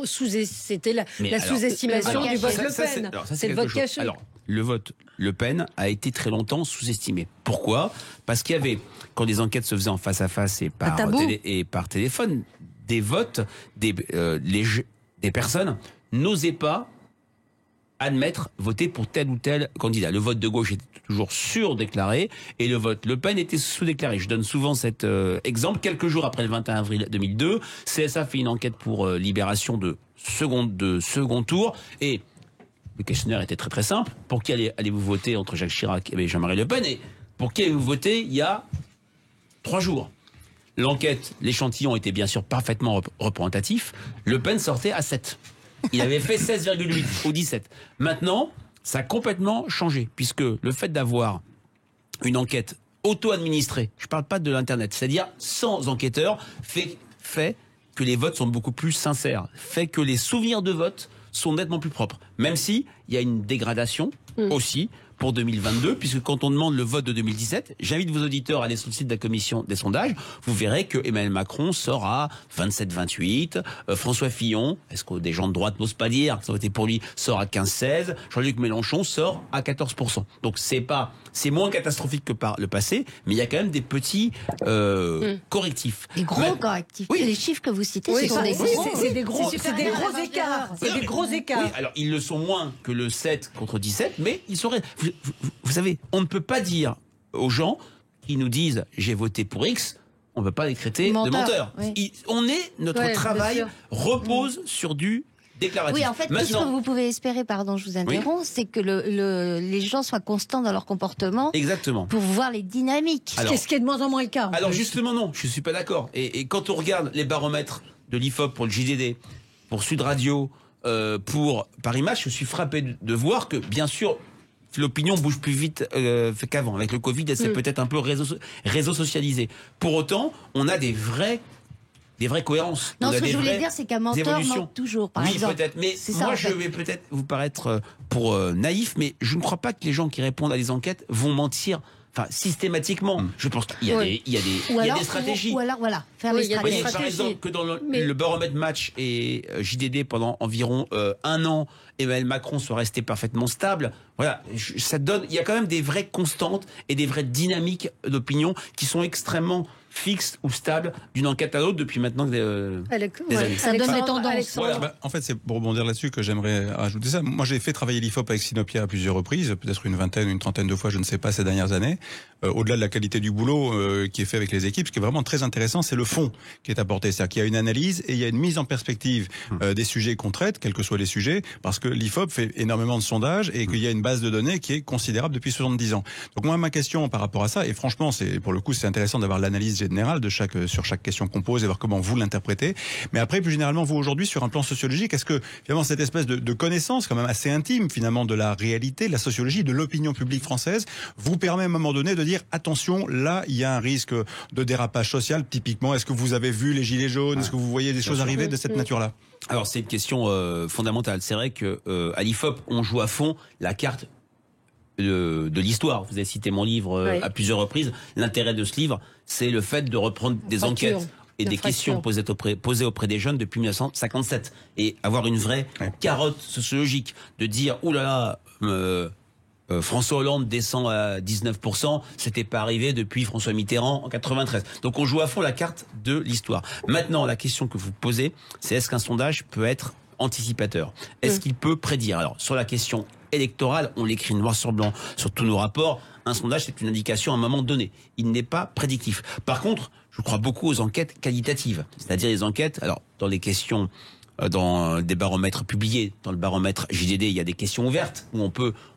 c'était la sous-estimation du vote Le Pen. C'est le vote caché. Alors, le vote Le Pen a été très longtemps sous-estimé. Pourquoi? Parce qu'il y avait, quand les enquêtes se faisaient en face à face et par téléphone, des votes, des personnes n'osaient pas admettre voter pour tel ou tel candidat. Le vote de gauche était toujours surdéclaré et le vote Le Pen était sous-déclaré. Je donne souvent cet exemple. Quelques jours après le 21 avril 2002, CSA fait une enquête pour Libération de second tour et le questionnaire était très très simple. Pour qui allez-vous voter entre Jacques Chirac et Jean-Marie Le Pen? Et pour qui avez-vous voté il y a 3 jours? L'enquête, l'échantillon était bien sûr parfaitement représentatif. Le Pen sortait à 7. Il avait fait 16,8 au 17. Maintenant, ça a complètement changé, puisque le fait d'avoir une enquête auto-administrée, je ne parle pas de l'Internet, c'est-à-dire sans enquêteur, fait que les votes sont beaucoup plus sincères, fait que les souvenirs de vote sont nettement plus propres. Même si il y a une dégradation aussi pour 2022, puisque quand on demande le vote de 2017, j'invite vos auditeurs à aller sur le site de la commission des sondages, vous verrez que Emmanuel Macron sort à 27-28, François Fillon, est-ce que des gens de droite n'osent pas dire que ça aurait été pour lui, sort à 15-16, Jean-Luc Mélenchon sort à 14%. Donc c'est moins catastrophique que par le passé, mais il y a quand même des petits correctifs. Des gros correctifs. Oui. Les chiffres que vous citez, c'est des gros écarts. C'est des gros écarts. Oui, alors ils le sont moins que le 7 contre 17, mais ils seraient... Vous savez, on ne peut pas dire aux gens qui nous disent j'ai voté pour X, on ne peut pas les traiter de menteurs. Oui. Notre travail repose sur du déclaratif. Oui, en fait, tout ce que vous pouvez espérer, pardon, je vous interromps, c'est que les gens soient constants dans leur comportement. Exactement. Pour voir les dynamiques. Ce qui est de moins en moins le cas. Alors justement, non, je suis pas d'accord. Et quand on regarde les baromètres de l'IFOP pour le JDD, pour Sud Radio, pour Paris Match, je suis frappé de voir que, bien sûr, l'opinion bouge plus vite qu'avant. Avec le Covid, elle s'est peut-être un peu réseau socialisée. Pour autant, on a des vraies cohérences. Non, ce que je voulais dire, c'est qu'un menteur ment toujours, par exemple. Oui, peut-être. Mais moi, je vais peut-être vous paraître naïf, mais je ne crois pas que les gens qui répondent à des enquêtes vont mentir. Enfin, systématiquement. Je pense qu'il y a des stratégies. Ou alors, voilà, faire les stratégies. Par exemple, que dans le baromètre Match et JDD pendant environ 1 an, Emmanuel Macron soit resté parfaitement stable. Voilà, ça donne. Il y a quand même des vraies constantes et des vraies dynamiques d'opinion qui sont extrêmement fixes ou stables d'une enquête à l'autre depuis maintenant des années. Ça donne des tendances. Voilà. En fait, c'est pour rebondir là-dessus que j'aimerais rajouter ça. Moi, j'ai fait travailler l'IFOP avec Sinopia à plusieurs reprises, peut-être une vingtaine, une trentaine de fois, je ne sais pas, ces dernières années. Au-delà de la qualité du boulot qui est fait avec les équipes, ce qui est vraiment très intéressant, c'est le fond qui est apporté. C'est-à-dire qu'il y a une analyse et il y a une mise en perspective des sujets qu'on traite, quels que soient les sujets, parce que l'IFOP fait énormément de sondages et qu'il y a une base de données qui est considérable depuis 70 ans. Donc moi, ma question par rapport à ça, et franchement, pour le coup, c'est intéressant d'avoir l'analyse générale sur chaque question qu'on pose et voir comment vous l'interprétez. Mais après, plus généralement, vous aujourd'hui, sur un plan sociologique, est-ce que finalement cette espèce de connaissance quand même assez intime finalement de la réalité, de la sociologie, de l'opinion publique française, vous permet à un moment donné de dire attention, là, il y a un risque de dérapage social, typiquement. Est-ce que vous avez vu les gilets jaunes? Est-ce que vous voyez des choses arriver de cette nature-là? Alors, c'est une question fondamentale. C'est vrai que à l'IFOP, on joue à fond la carte de l'histoire. Vous avez cité mon livre à plusieurs reprises. L'intérêt de ce livre, c'est le fait de reprendre des enquêtes et des questions posées auprès des jeunes depuis 1957 et avoir une vraie carotte sociologique de dire oulala, François Hollande descend à 19%, c'était pas arrivé depuis François Mitterrand en 93. Donc on joue à fond la carte de l'histoire. Maintenant, la question que vous posez, c'est est-ce qu'un sondage peut être anticipateur? Est-ce qu'il peut prédire? Alors, sur la question électorale, on l'écrit noir sur blanc sur tous nos rapports. Un sondage, c'est une indication à un moment donné. Il n'est pas prédictif. Par contre, je crois beaucoup aux enquêtes qualitatives. C'est-à-dire les enquêtes, alors, dans les questions, dans des baromètres publiés, dans le baromètre JDD, il y a des questions ouvertes où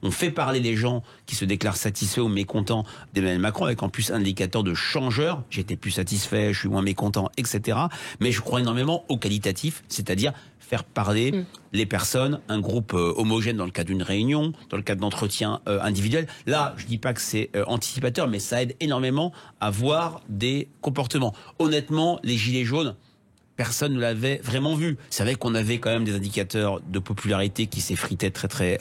on fait parler les gens qui se déclarent satisfaits ou mécontents d'Emmanuel Macron avec en plus un indicateur de changeur. J'étais plus satisfait, je suis moins mécontent, etc. Mais je crois énormément au qualitatif, c'est-à-dire faire parler les personnes, un groupe homogène dans le cadre d'une réunion, dans le cadre d'entretiens individuels. Là, je dis pas que c'est anticipateur, mais ça aide énormément à voir des comportements. Honnêtement, les gilets jaunes, personne ne l'avait vraiment vu. C'est vrai qu'on avait quand même des indicateurs de popularité qui s'effritaient très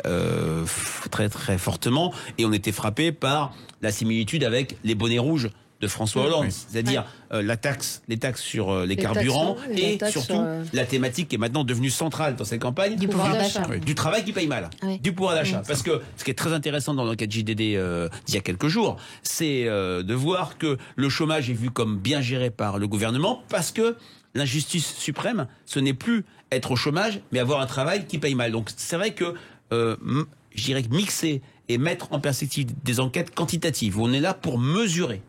fortement, et on était frappé par la similitude avec les bonnets rouges de François Hollande, c'est-à-dire les taxes sur les carburants et surtout la thématique qui est maintenant devenue centrale dans cette campagne du pouvoir d'achat, du travail qui paye mal, du pouvoir d'achat. Parce que ce qui est très intéressant dans l'enquête JDD d'il y a quelques jours, c'est de voir que le chômage est vu comme bien géré par le gouvernement, parce que l'injustice suprême, ce n'est plus être au chômage, mais avoir un travail qui paye mal. Donc c'est vrai que je dirais que mixer et mettre en perspective des enquêtes quantitatives, où on est là pour mesurer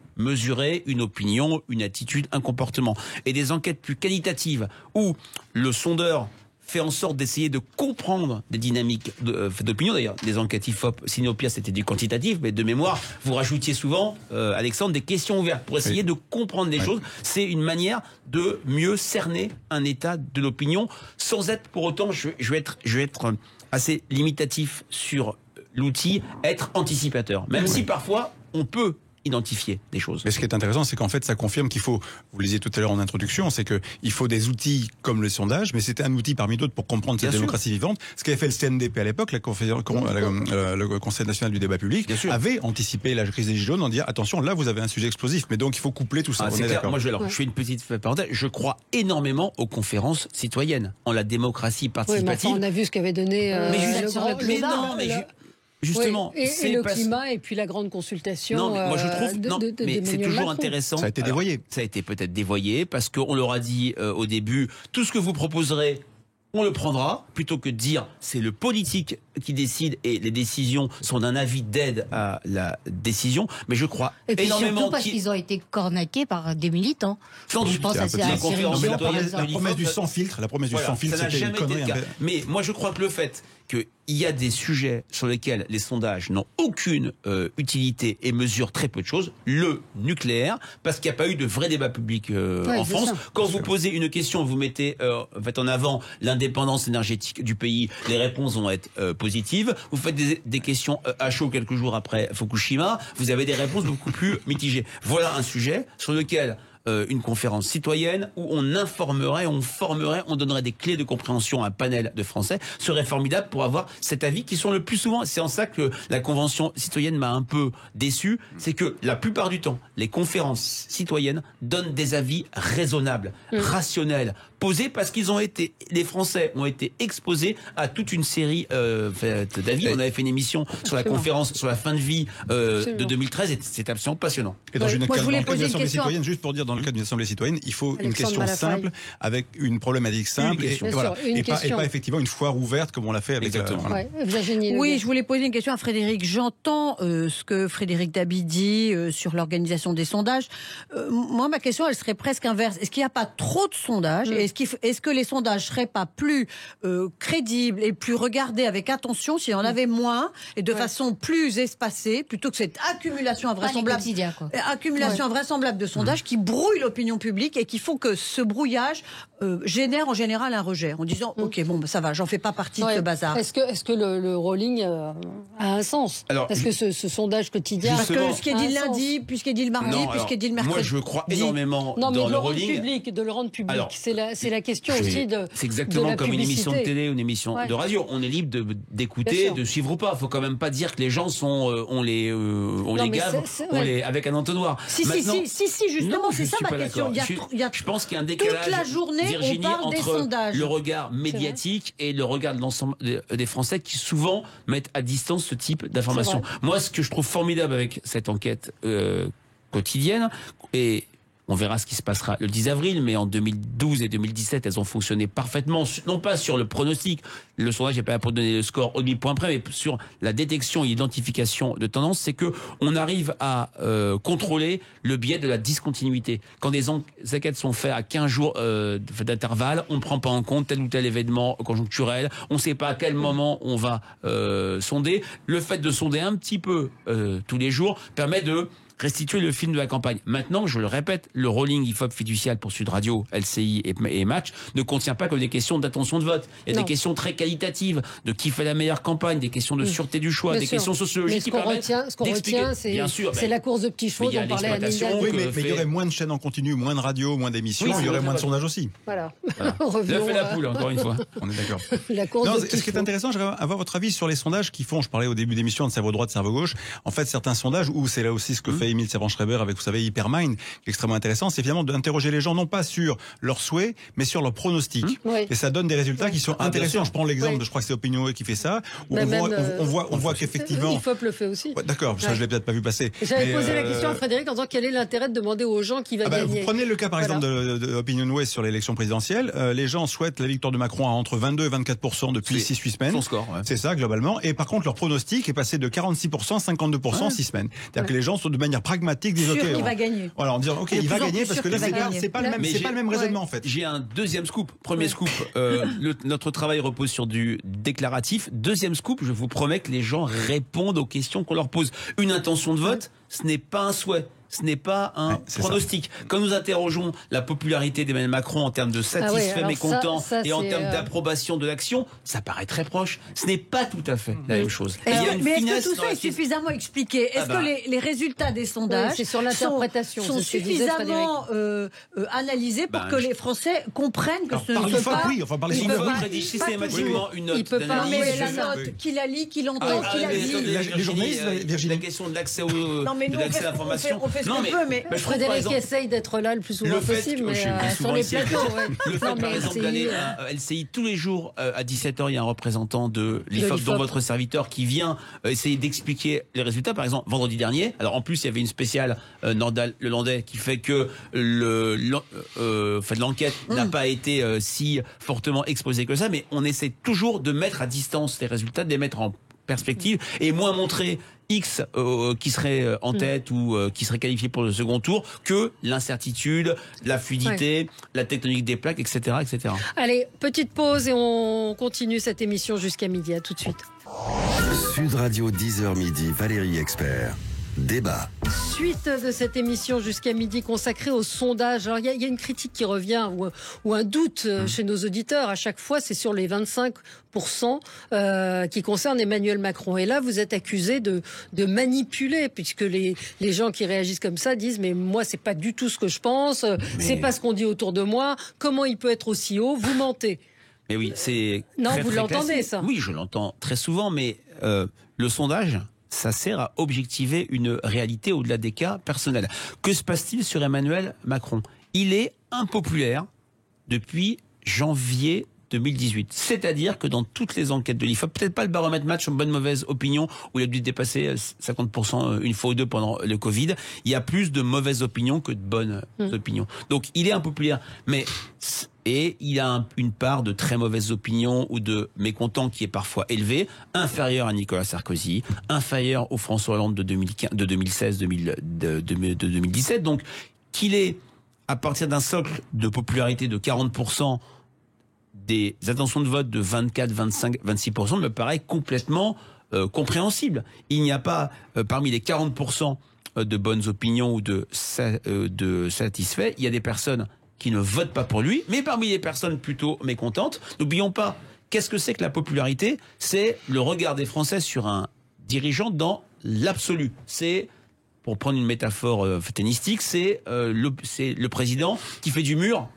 une opinion, une attitude, un comportement, et des enquêtes plus qualitatives où le sondeur fait en sorte d'essayer de comprendre des dynamiques d'opinion. D'ailleurs, les enquêtes IFOP, Sinopia, c'était du quantitatif, mais de mémoire, vous rajoutiez souvent, Alexandre, des questions ouvertes pour essayer de comprendre des choses. C'est une manière de mieux cerner un état de l'opinion, sans être pour autant, je vais être assez limitatif sur l'outil, être anticipateur. Même si parfois, on peut identifier des choses. Mais ce qui est intéressant, c'est qu'en fait, ça confirme qu'il faut, vous le disiez tout à l'heure en introduction, c'est qu'il faut des outils comme le sondage, mais c'était un outil parmi d'autres pour comprendre cette démocratie vivante. Ce qu'avait fait le CNDP à l'époque, le Conseil national du débat public, avait anticipé la crise des Gilets jaunes en disant attention, là vous avez un sujet explosif, mais donc il faut coupler tout ça. C'est clair. Moi, je fais une petite parenthèse. Je crois énormément aux conférences citoyennes, en la démocratie participative. On a vu ce qu'avait donné Justement, et le climat et puis la grande consultation. Non, mais moi je trouve mais c'est toujours Macron. Intéressant. Ça a été dévoyé. Ça a été peut-être dévoyé parce qu'on leur a dit au début tout ce que vous proposerez, on le prendra, plutôt que de dire c'est le politique qui décide et les décisions sont d'un avis d'aide à la décision. Mais je crois et puis énormément surtout parce qu'ils ont été cornaqués par des militants. Je pense à la promesse du sans filtre, ça n'a jamais été le cas. Mais moi je crois que le fait qu'il y a des sujets sur lesquels les sondages n'ont aucune utilité et mesurent très peu de choses, le nucléaire, parce qu'il n'y a pas eu de vrai débat public en France. Quand vous posez une question, vous mettez en avant l'indépendance énergétique du pays, les réponses vont être positives. Vous faites des questions à chaud quelques jours après Fukushima, vous avez des réponses beaucoup plus mitigées. Voilà un sujet sur lequel une conférence citoyenne où on informerait, on formerait, on donnerait des clés de compréhension à un panel de Français serait formidable pour avoir cet avis qui sont le plus souvent. C'est en ça que la convention citoyenne m'a un peu déçu, c'est que la plupart du temps, les conférences citoyennes donnent des avis raisonnables, rationnels, posés parce qu'ils ont été, les Français ont été exposés à toute une série d'avis. On avait fait une émission sur la conférence sur la fin de vie de 2013 et c'est absolument passionnant. Et dans une assemblée citoyenne, juste pour dire, dans le cadre d'une assemblée citoyenne, il faut une question simple, avec une problématique simple, et pas effectivement une foire ouverte comme on l'a fait avec Oui, je voulais poser une question à Frédéric. J'entends ce que Frédéric Dabi dit sur l'organisation des sondages. Moi, ma question, elle serait presque inverse. Est-ce qu'il n'y a pas trop de sondages et est-ce que les sondages seraient pas plus crédibles et plus regardés avec attention s'il y en avait moins et de façon plus espacée, plutôt que cette accumulation invraisemblable de sondages qui brouille l'opinion publique et qui font que ce brouillage génère en général un rejet en disant ok, bon, ça va, j'en fais pas partie de ce bazar. Est-ce que le rolling a un sens? Est-ce que ce sondage quotidien, parce que ce qui est dit le lundi, puis ce qui est dit le mardi, puis ce qui est dit le mercredi. Moi, je crois énormément dans le rolling. De le rendre public, c'est la question aussi de. C'est exactement comme une émission de télé ou une émission de radio. On est libre d'écouter, de suivre ou pas. Faut quand même pas dire que les gens sont, on les gave, avec un entonnoir. Si, justement, c'est ça ma question. Je pense qu'il y a un décalage, toute la journée, Virginie, on parle entre des sondages. le regard médiatique et le regard de l'ensemble des Français qui souvent mettent à distance ce type d'informations. Moi, ce que je trouve formidable avec cette enquête quotidienne, et on verra ce qui se passera le 10 avril, mais en 2012 et 2017, elles ont fonctionné parfaitement, non pas sur le pronostic, le sondage n'est pas là pour donner le score au demi-point près, mais sur la détection et l'identification de tendance, c'est que on arrive à contrôler le biais de la discontinuité. Quand des enquêtes sont faites à 15 jours d'intervalle, on ne prend pas en compte tel ou tel événement conjoncturel, on ne sait pas à quel moment on va sonder. Le fait de sonder un petit peu tous les jours permet de restituer le film de la campagne. Maintenant, je le répète, le rolling IFOP fiducial pour Sud Radio, LCI et Match ne contient pas que des questions d'intention de vote. Il y a des questions très qualitatives de qui fait la meilleure campagne, des questions de sûreté du choix, des questions sociologiques qui permettent d'expliquer. C'est la course de petits chevaux dont parlait Anne Hidalgo. Oui, mais il y aurait moins de chaînes en continu, moins de radio, moins d'émissions, il y aurait moins de sondages aussi. Voilà. Il a fait la poule, encore une fois. On est d'accord. Ce qui est intéressant, j'aimerais avoir votre avis sur les sondages qui font, je parlais au début d'émission de cerveau droit, de cerveau gauche, en fait, certains sondages, où c'est là aussi ce que fait Émile Servan-Schreiber avec, vous savez, Hypermind, qui est extrêmement intéressant, c'est finalement d'interroger les gens non pas sur leurs souhaits, mais sur leurs pronostics. Et ça donne des résultats qui sont intéressants. Je prends l'exemple de, je crois que c'est Opinionway qui fait ça, où on voit qu'effectivement... IFOP le fait aussi. D'accord, ça je l'ai peut-être pas vu passer. J'avais posé la question à Frédéric en disant quel est l'intérêt de demander aux gens qui va gagner. Vous prenez le cas par exemple de Opinionway sur l'élection présidentielle, les gens souhaitent la victoire de Macron à entre 22 et 24% depuis 6-8 semaines. Son score, c'est ça globalement. Et par contre leur pronostic est passé de 46% à 52% en 6 semaines. C'est-à-dire que les gens sont de manière pragmatique disent OK, il va gagner. Voilà, en disant OK, il va gagner parce que là c'est pas le même raisonnement en fait. J'ai un deuxième scoop. Premier scoop, notre travail repose sur du déclaratif. Deuxième scoop, je vous promets que les gens répondent aux questions qu'on leur pose. Une intention de vote, ce n'est pas un souhait. Ce n'est pas un pronostic. Quand nous interrogeons la popularité d'Emmanuel Macron en termes de satisfait, mécontent et en termes d'approbation de l'action, ça paraît très proche. Ce n'est pas tout à fait la même chose. Mais est-ce que tout ça est suffisamment expliqué? Est-ce que les résultats des sondages sont suffisamment analysés pour que les Français comprennent que ce ne peut pas... Oui, enfin, par les sondages. Vous rédigez systématiquement une note d'analyse. Mais la note, qui la lit, qui l'entend, qui la lit. Les journalistes, Virginie. La question de l'accès aux mais nous, d'accès à l'information. On fait ce qu'on peut, mais Frédéric essaye d'être là le plus souvent possible, mais sur les plateaux. Le fait, par exemple, d'aller à LCI tous les jours à 17h, il y a un représentant de l'IFOP, dont votre serviteur, qui vient essayer d'expliquer les résultats. Par exemple, vendredi dernier, alors en plus, il y avait une spéciale Nordal Le Landais qui fait que l'enquête n'a pas été si fortement exposée que ça, mais on essaie toujours de mettre à distance les résultats, de les mettre en perspective et moins montrer X qui serait en tête ou qui serait qualifié pour le second tour que l'incertitude, la fluidité, la tectonique des plaques, etc., etc. Allez, petite pause et on continue cette émission jusqu'à midi. À tout de suite. Sud Radio 10h midi, Valérie Expert. Débat. Suite de cette émission jusqu'à midi consacrée au sondage. Alors il y a une critique qui revient ou un doute chez nos auditeurs à chaque fois, c'est sur les 25% qui concernent Emmanuel Macron. Et là, vous êtes accusé de manipuler, puisque les gens qui réagissent comme ça disent mais moi c'est pas du tout ce que je pense, c'est pas ce qu'on dit autour de moi. Comment il peut être aussi haut? Vous mentez. Mais oui, c'est non, très, vous très l'entendez classique. ça? Oui, je l'entends très souvent, mais le sondage, ça sert à objectiver une réalité au-delà des cas personnels. Que se passe-t-il sur Emmanuel Macron? Il est impopulaire depuis janvier 2018. C'est-à-dire que dans toutes les enquêtes de l'IFOP, peut-être pas le baromètre match en bonne-mauvaise opinion, où il a dû dépasser 50% une fois ou deux pendant le Covid, il y a plus de mauvaises opinions que de bonnes opinions. Donc il est impopulaire, et il a une part de très mauvaises opinions ou de mécontents qui est parfois élevée, inférieure à Nicolas Sarkozy, inférieure au François Hollande de 2016, de 2017. Donc qu'il est, à partir d'un socle de popularité de 40%, des intentions de vote de 24, 25, 26% me paraît complètement compréhensible. Il n'y a pas, parmi les 40% de bonnes opinions ou de satisfaits, il y a des personnes qui ne votent pas pour lui, mais parmi les personnes plutôt mécontentes, n'oublions pas, qu'est-ce que c'est que la popularité? C'est le regard des Français sur un dirigeant dans l'absolu. C'est, pour prendre une métaphore tennistique, c'est le président qui fait du mur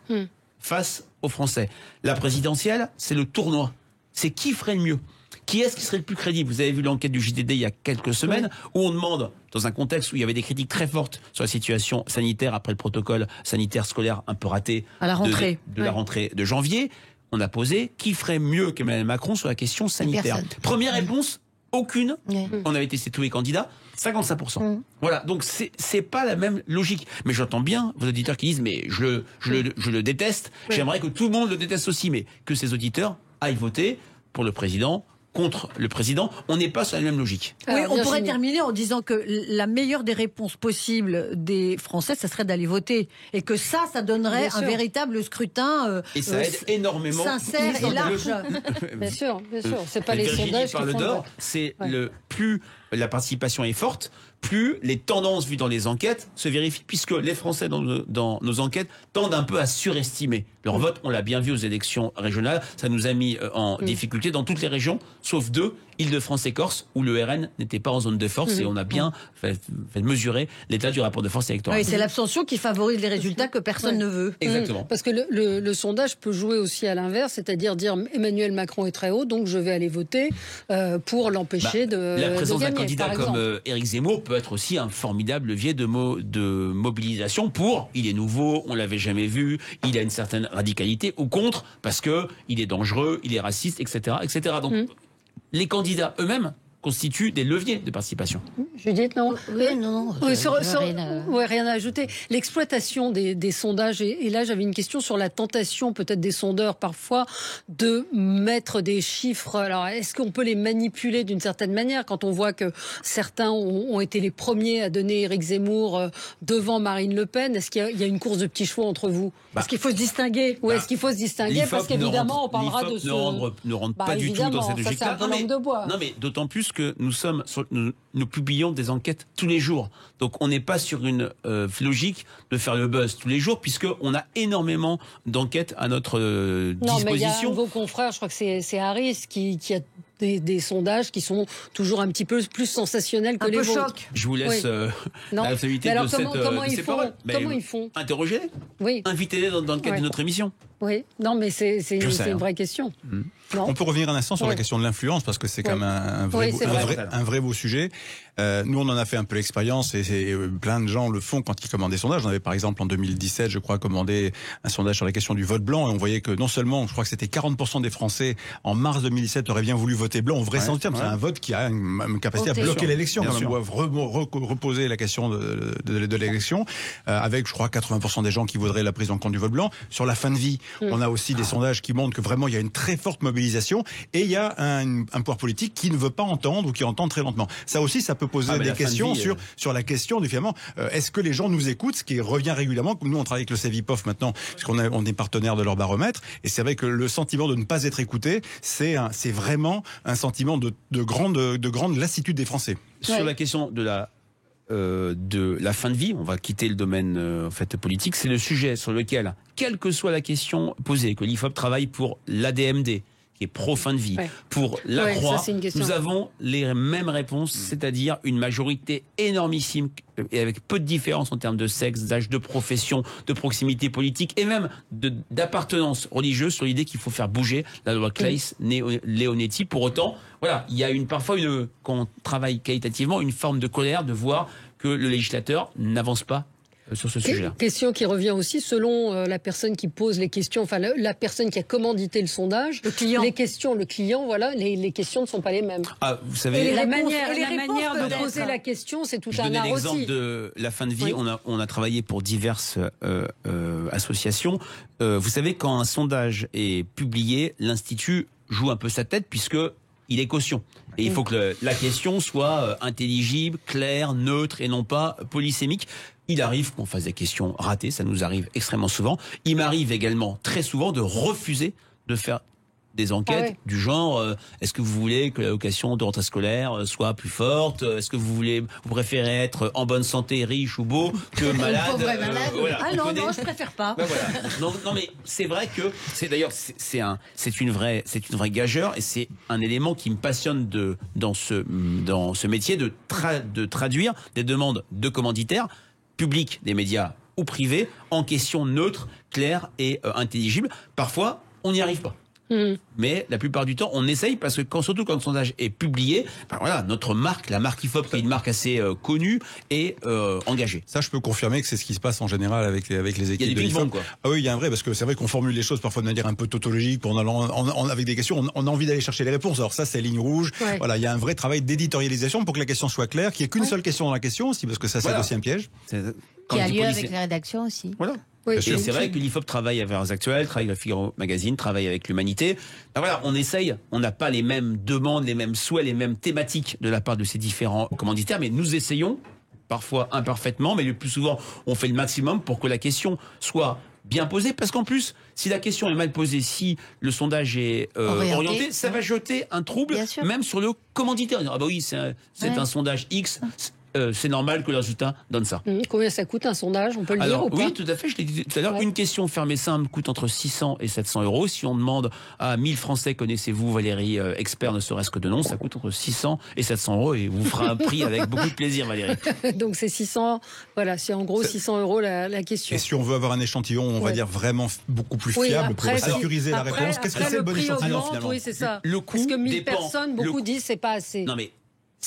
face aux Français. La présidentielle, c'est le tournoi. C'est qui ferait le mieux? Qui est-ce qui serait le plus crédible? Vous avez vu l'enquête du JDD il y a quelques semaines, où on demande, dans un contexte où il y avait des critiques très fortes sur la situation sanitaire après le protocole sanitaire scolaire un peu raté à la rentrée. de la rentrée de janvier, on a posé qui ferait mieux qu'Emmanuel Macron sur la question sanitaire. Première réponse, aucune. On avait testé tous les candidats, 55%. Voilà, donc c'est pas la même logique. Mais j'entends bien vos auditeurs qui disent mais je le déteste. J'aimerais que tout le monde le déteste aussi, mais que ces auditeurs aillent voter pour le président, contre le président. On n'est pas sur la même logique. Oui, on pourrait terminer en disant que la meilleure des réponses possibles des Français, ça serait d'aller voter. Et que ça donnerait un véritable scrutin et ça aide énormément, sincère et large. Bien sûr. C'est pas les sondages qui font d'or, c'est plus la participation est forte, plus les tendances vues dans les enquêtes se vérifient, puisque les Français dans nos enquêtes tendent un peu à surestimer leur vote. On l'a bien vu aux élections régionales, ça nous a mis en difficulté dans toutes les régions, sauf 2, Île-de-France et Corse, où le RN n'était pas en zone de force, et on a bien fait mesurer l'état du rapport de force électorale. Oui, c'est l'abstention qui favorise les résultats que personne ne veut. Exactement. Parce que le sondage peut jouer aussi à l'inverse, c'est-à-dire dire Emmanuel Macron est très haut, donc je vais aller voter pour l'empêcher de la présence d'un candidat par exemple. comme Éric Zemmour peut être aussi un formidable levier de mobilisation pour, il est nouveau, on l'avait jamais vu, il a une certaine radicalité, ou contre, parce que il est dangereux, il est raciste, etc., etc. Donc, les candidats eux-mêmes constituent des leviers de participation. Judith, non? Oui, non. Rien à ajouter. L'exploitation des sondages, et là j'avais une question sur la tentation peut-être des sondeurs parfois de mettre des chiffres. Alors est-ce qu'on peut les manipuler d'une certaine manière quand on voit que certains ont été les premiers à donner Éric Zemmour devant Marine Le Pen? Est-ce qu'il y a une course de petits chevaux entre vous? Est-ce qu'il faut se distinguer? Ou est-ce qu'il faut se distinguer? Parce qu'évidemment on parlera de ce... ne rentre pas du tout dans cette logique-là. Non mais d'autant plus que nous publions des enquêtes tous les jours. Donc on n'est pas sur une logique de faire le buzz tous les jours, puisqu'on a énormément d'enquêtes à notre disposition. Non, mais il y a un de vos confrères, je crois que c'est Harris, qui a des sondages qui sont toujours un petit peu plus sensationnels que les vôtres. Je vous laisse la responsabilité de cette comment ils font Interrogez-les. Oui. Invitez-les dans le cadre de notre émission. Oui, non, mais c'est une vraie question. On peut revenir un instant sur la question de l'influence, parce que c'est quand même un vrai beau sujet. Nous, on en a fait un peu l'expérience, et plein de gens le font quand ils commandent des sondages. On avait par exemple en 2017, je crois, commandé un sondage sur la question du vote blanc, et on voyait que non seulement, je crois que c'était 40% des Français en mars 2017 auraient bien voulu voter blanc. On devrait sentir, c'est un vote qui a une capacité à bloquer l'élection. On doit reposer la question de l'élection, avec, je crois, 80% des gens qui voudraient la prise en compte du vote blanc. Sur la fin de vie, on a aussi des sondages qui montrent que vraiment il y a une très forte mobilisation, et il y a un pouvoir politique qui ne veut pas entendre, ou qui entend très lentement. Ça aussi, ça peut poser des questions sur la question du finalement, est-ce que les gens nous écoutent, ce qui revient régulièrement. Nous, on travaille avec le Cevipof maintenant, puisqu'on est partenaire de leur baromètre, et c'est vrai que le sentiment de ne pas être écouté, c'est vraiment un sentiment de grande lassitude des Français. Sur la question de la fin de vie, on va quitter le domaine politique, c'est le sujet sur lequel, quelle que soit la question posée, que l'IFOP travaille pour l'ADMD, qui est pro-fin de vie, pour la Croix, nous avons les mêmes réponses, c'est-à-dire une majorité énormissime, et avec peu de différence en termes de sexe, d'âge, de profession, de proximité politique, et même d'appartenance religieuse, sur l'idée qu'il faut faire bouger la loi Claes-Leonetti. Pour autant, voilà, il y a parfois, quand on travaille qualitativement, une forme de colère de voir que le législateur n'avance pas sur ce sujet-là. Question qui revient aussi selon la personne qui pose les questions, enfin la personne qui a commandité le sondage, le client, voilà, les questions ne sont pas les mêmes. Ah, vous savez, la manière de poser la question, c'est tout un art aussi. L'exemple de la fin de vie, on a travaillé pour diverses associations. Vous savez, quand un sondage est publié, l'Institut joue un peu sa tête, puisque il est caution. Et il faut que la question soit intelligible, claire, neutre, et non pas polysémique. Il arrive qu'on fasse des questions ratées, ça nous arrive extrêmement souvent. Il m'arrive également très souvent de refuser de faire des enquêtes du genre est-ce que vous voulez que l'allocation de rentrée scolaire soit plus forte, est-ce que vous préférez être en bonne santé, riche ou beau, que malade, non, je préfère pas. Ben voilà. Non mais c'est vrai que c'est une vraie gageure, et c'est un élément qui me passionne dans ce métier de traduire des demandes de commanditaires publics des médias ou privés en questions neutres, claires et intelligibles. Parfois, on n'y arrive pas. Mais la plupart du temps, on essaye, parce que surtout quand le sondage est publié, notre marque, la marque IFOP, qui est une marque assez connue, est engagée. Ça, je peux confirmer que c'est ce qui se passe en général avec les équipes. Il y a des ping-pong, quoi. Ah oui, il y a un vrai, parce que c'est vrai qu'on formule les choses parfois de manière un peu tautologique, avec des questions, on a envie d'aller chercher les réponses. Alors ça, c'est ligne rouge. Voilà, il y a un vrai travail d'éditorialisation pour que la question soit claire, qu'il n'y ait qu'une seule question dans la question aussi, parce que ça, c'est aussi un piège. Qui a lieu avec la rédaction aussi. Voilà. Oui, et c'est vrai que l'IFOP travaille avec Valeurs Actuelles, travaille avec le Figaro Magazine, travaille avec l'Humanité. Voilà, on essaye, on n'a pas les mêmes demandes, les mêmes souhaits, les mêmes thématiques de la part de ces différents commanditaires, mais nous essayons, parfois imparfaitement, mais le plus souvent, on fait le maximum pour que la question soit bien posée, parce qu'en plus, si la question est mal posée, si le sondage est orienté, ça va jeter un trouble, même sur le commanditaire. Ah bah oui, c'est un sondage X. C'est normal que le résultat donne ça. Combien ça coûte un sondage, on peut le dire ou pas? Oui, tout à fait, je l'ai dit tout à l'heure. Une question fermée simple coûte entre 600 et 700 euros. Si on demande à 1000 Français, connaissez-vous Valérie, expert ne serait-ce que de nom, ça coûte entre 600 et 700 euros, et vous fera un prix avec beaucoup de plaisir, Valérie. Donc c'est 600, voilà, c'est en gros 600 euros la question. Et si on veut avoir un échantillon, on va dire vraiment beaucoup plus fiable, après, pour sécuriser la réponse, qu'est-ce que c'est le bon échantillon finalement? Oui, c'est ça. Le coût parce que 1000 dépend. personnes, beaucoup disent c'est pas assez. Non mais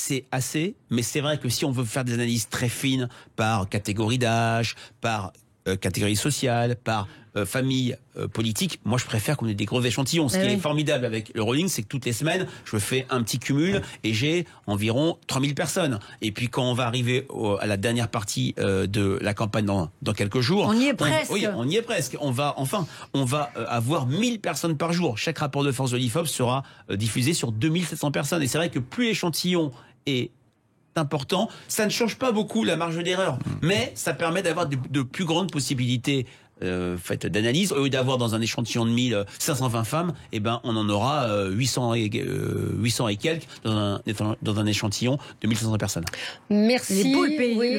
c'est assez, mais c'est vrai que si on veut faire des analyses très fines par catégorie d'âge, par catégorie sociale, par famille politique, moi je préfère qu'on ait des gros échantillons. Ce qui est formidable avec le Rolling, c'est que toutes les semaines, je fais un petit cumul et j'ai environ 3000 personnes. Et puis quand on va arriver à la dernière partie de la campagne dans quelques jours... On y est presque. On y est presque. On va avoir 1000 personnes par jour. Chaque rapport de force de l'IFOP sera diffusé sur 2700 personnes. Et c'est vrai que plus l'échantillon est important, ça ne change pas beaucoup la marge d'erreur, mais ça permet d'avoir de plus grandes possibilités d'analyse. Au lieu d'avoir dans un échantillon de 1000 520 femmes, on en aura 800 et quelques dans un échantillon de 1500 personnes. Merci. C'est beau le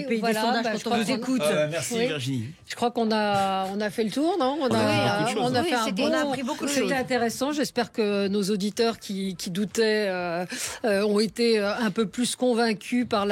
pays des sondages quand on vous écoute. Merci Virginie. Je crois qu'on a fait le tour, non? On a appris beaucoup de choses. C'était intéressant. J'espère que nos auditeurs qui doutaient ont été un peu plus convaincus par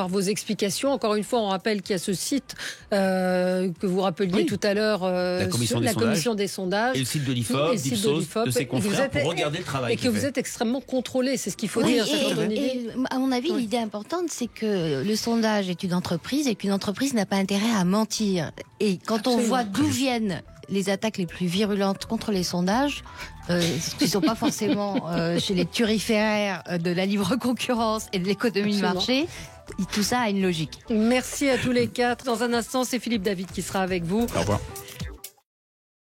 vos explications. Encore une fois, on rappelle qu'il y a ce site que vous rappeliez tout à l'heure la commission des sondages. Et le site de l'IFOP, d'Ipsos, de ses confrères, pour regarder le travail. Et que vous êtes extrêmement contrôlé, c'est ce qu'il faut dire. Et à mon avis, l'idée importante, c'est que le sondage est une entreprise et qu'une entreprise n'a pas intérêt à mentir. Et quand on voit d'où viennent les attaques les plus virulentes contre les sondages, qui ne sont pas forcément chez les turiféraires de la libre concurrence et de l'économie de marché, tout ça a une logique. Merci à tous les quatre. Dans un instant, c'est Philippe David qui sera avec vous. Au revoir.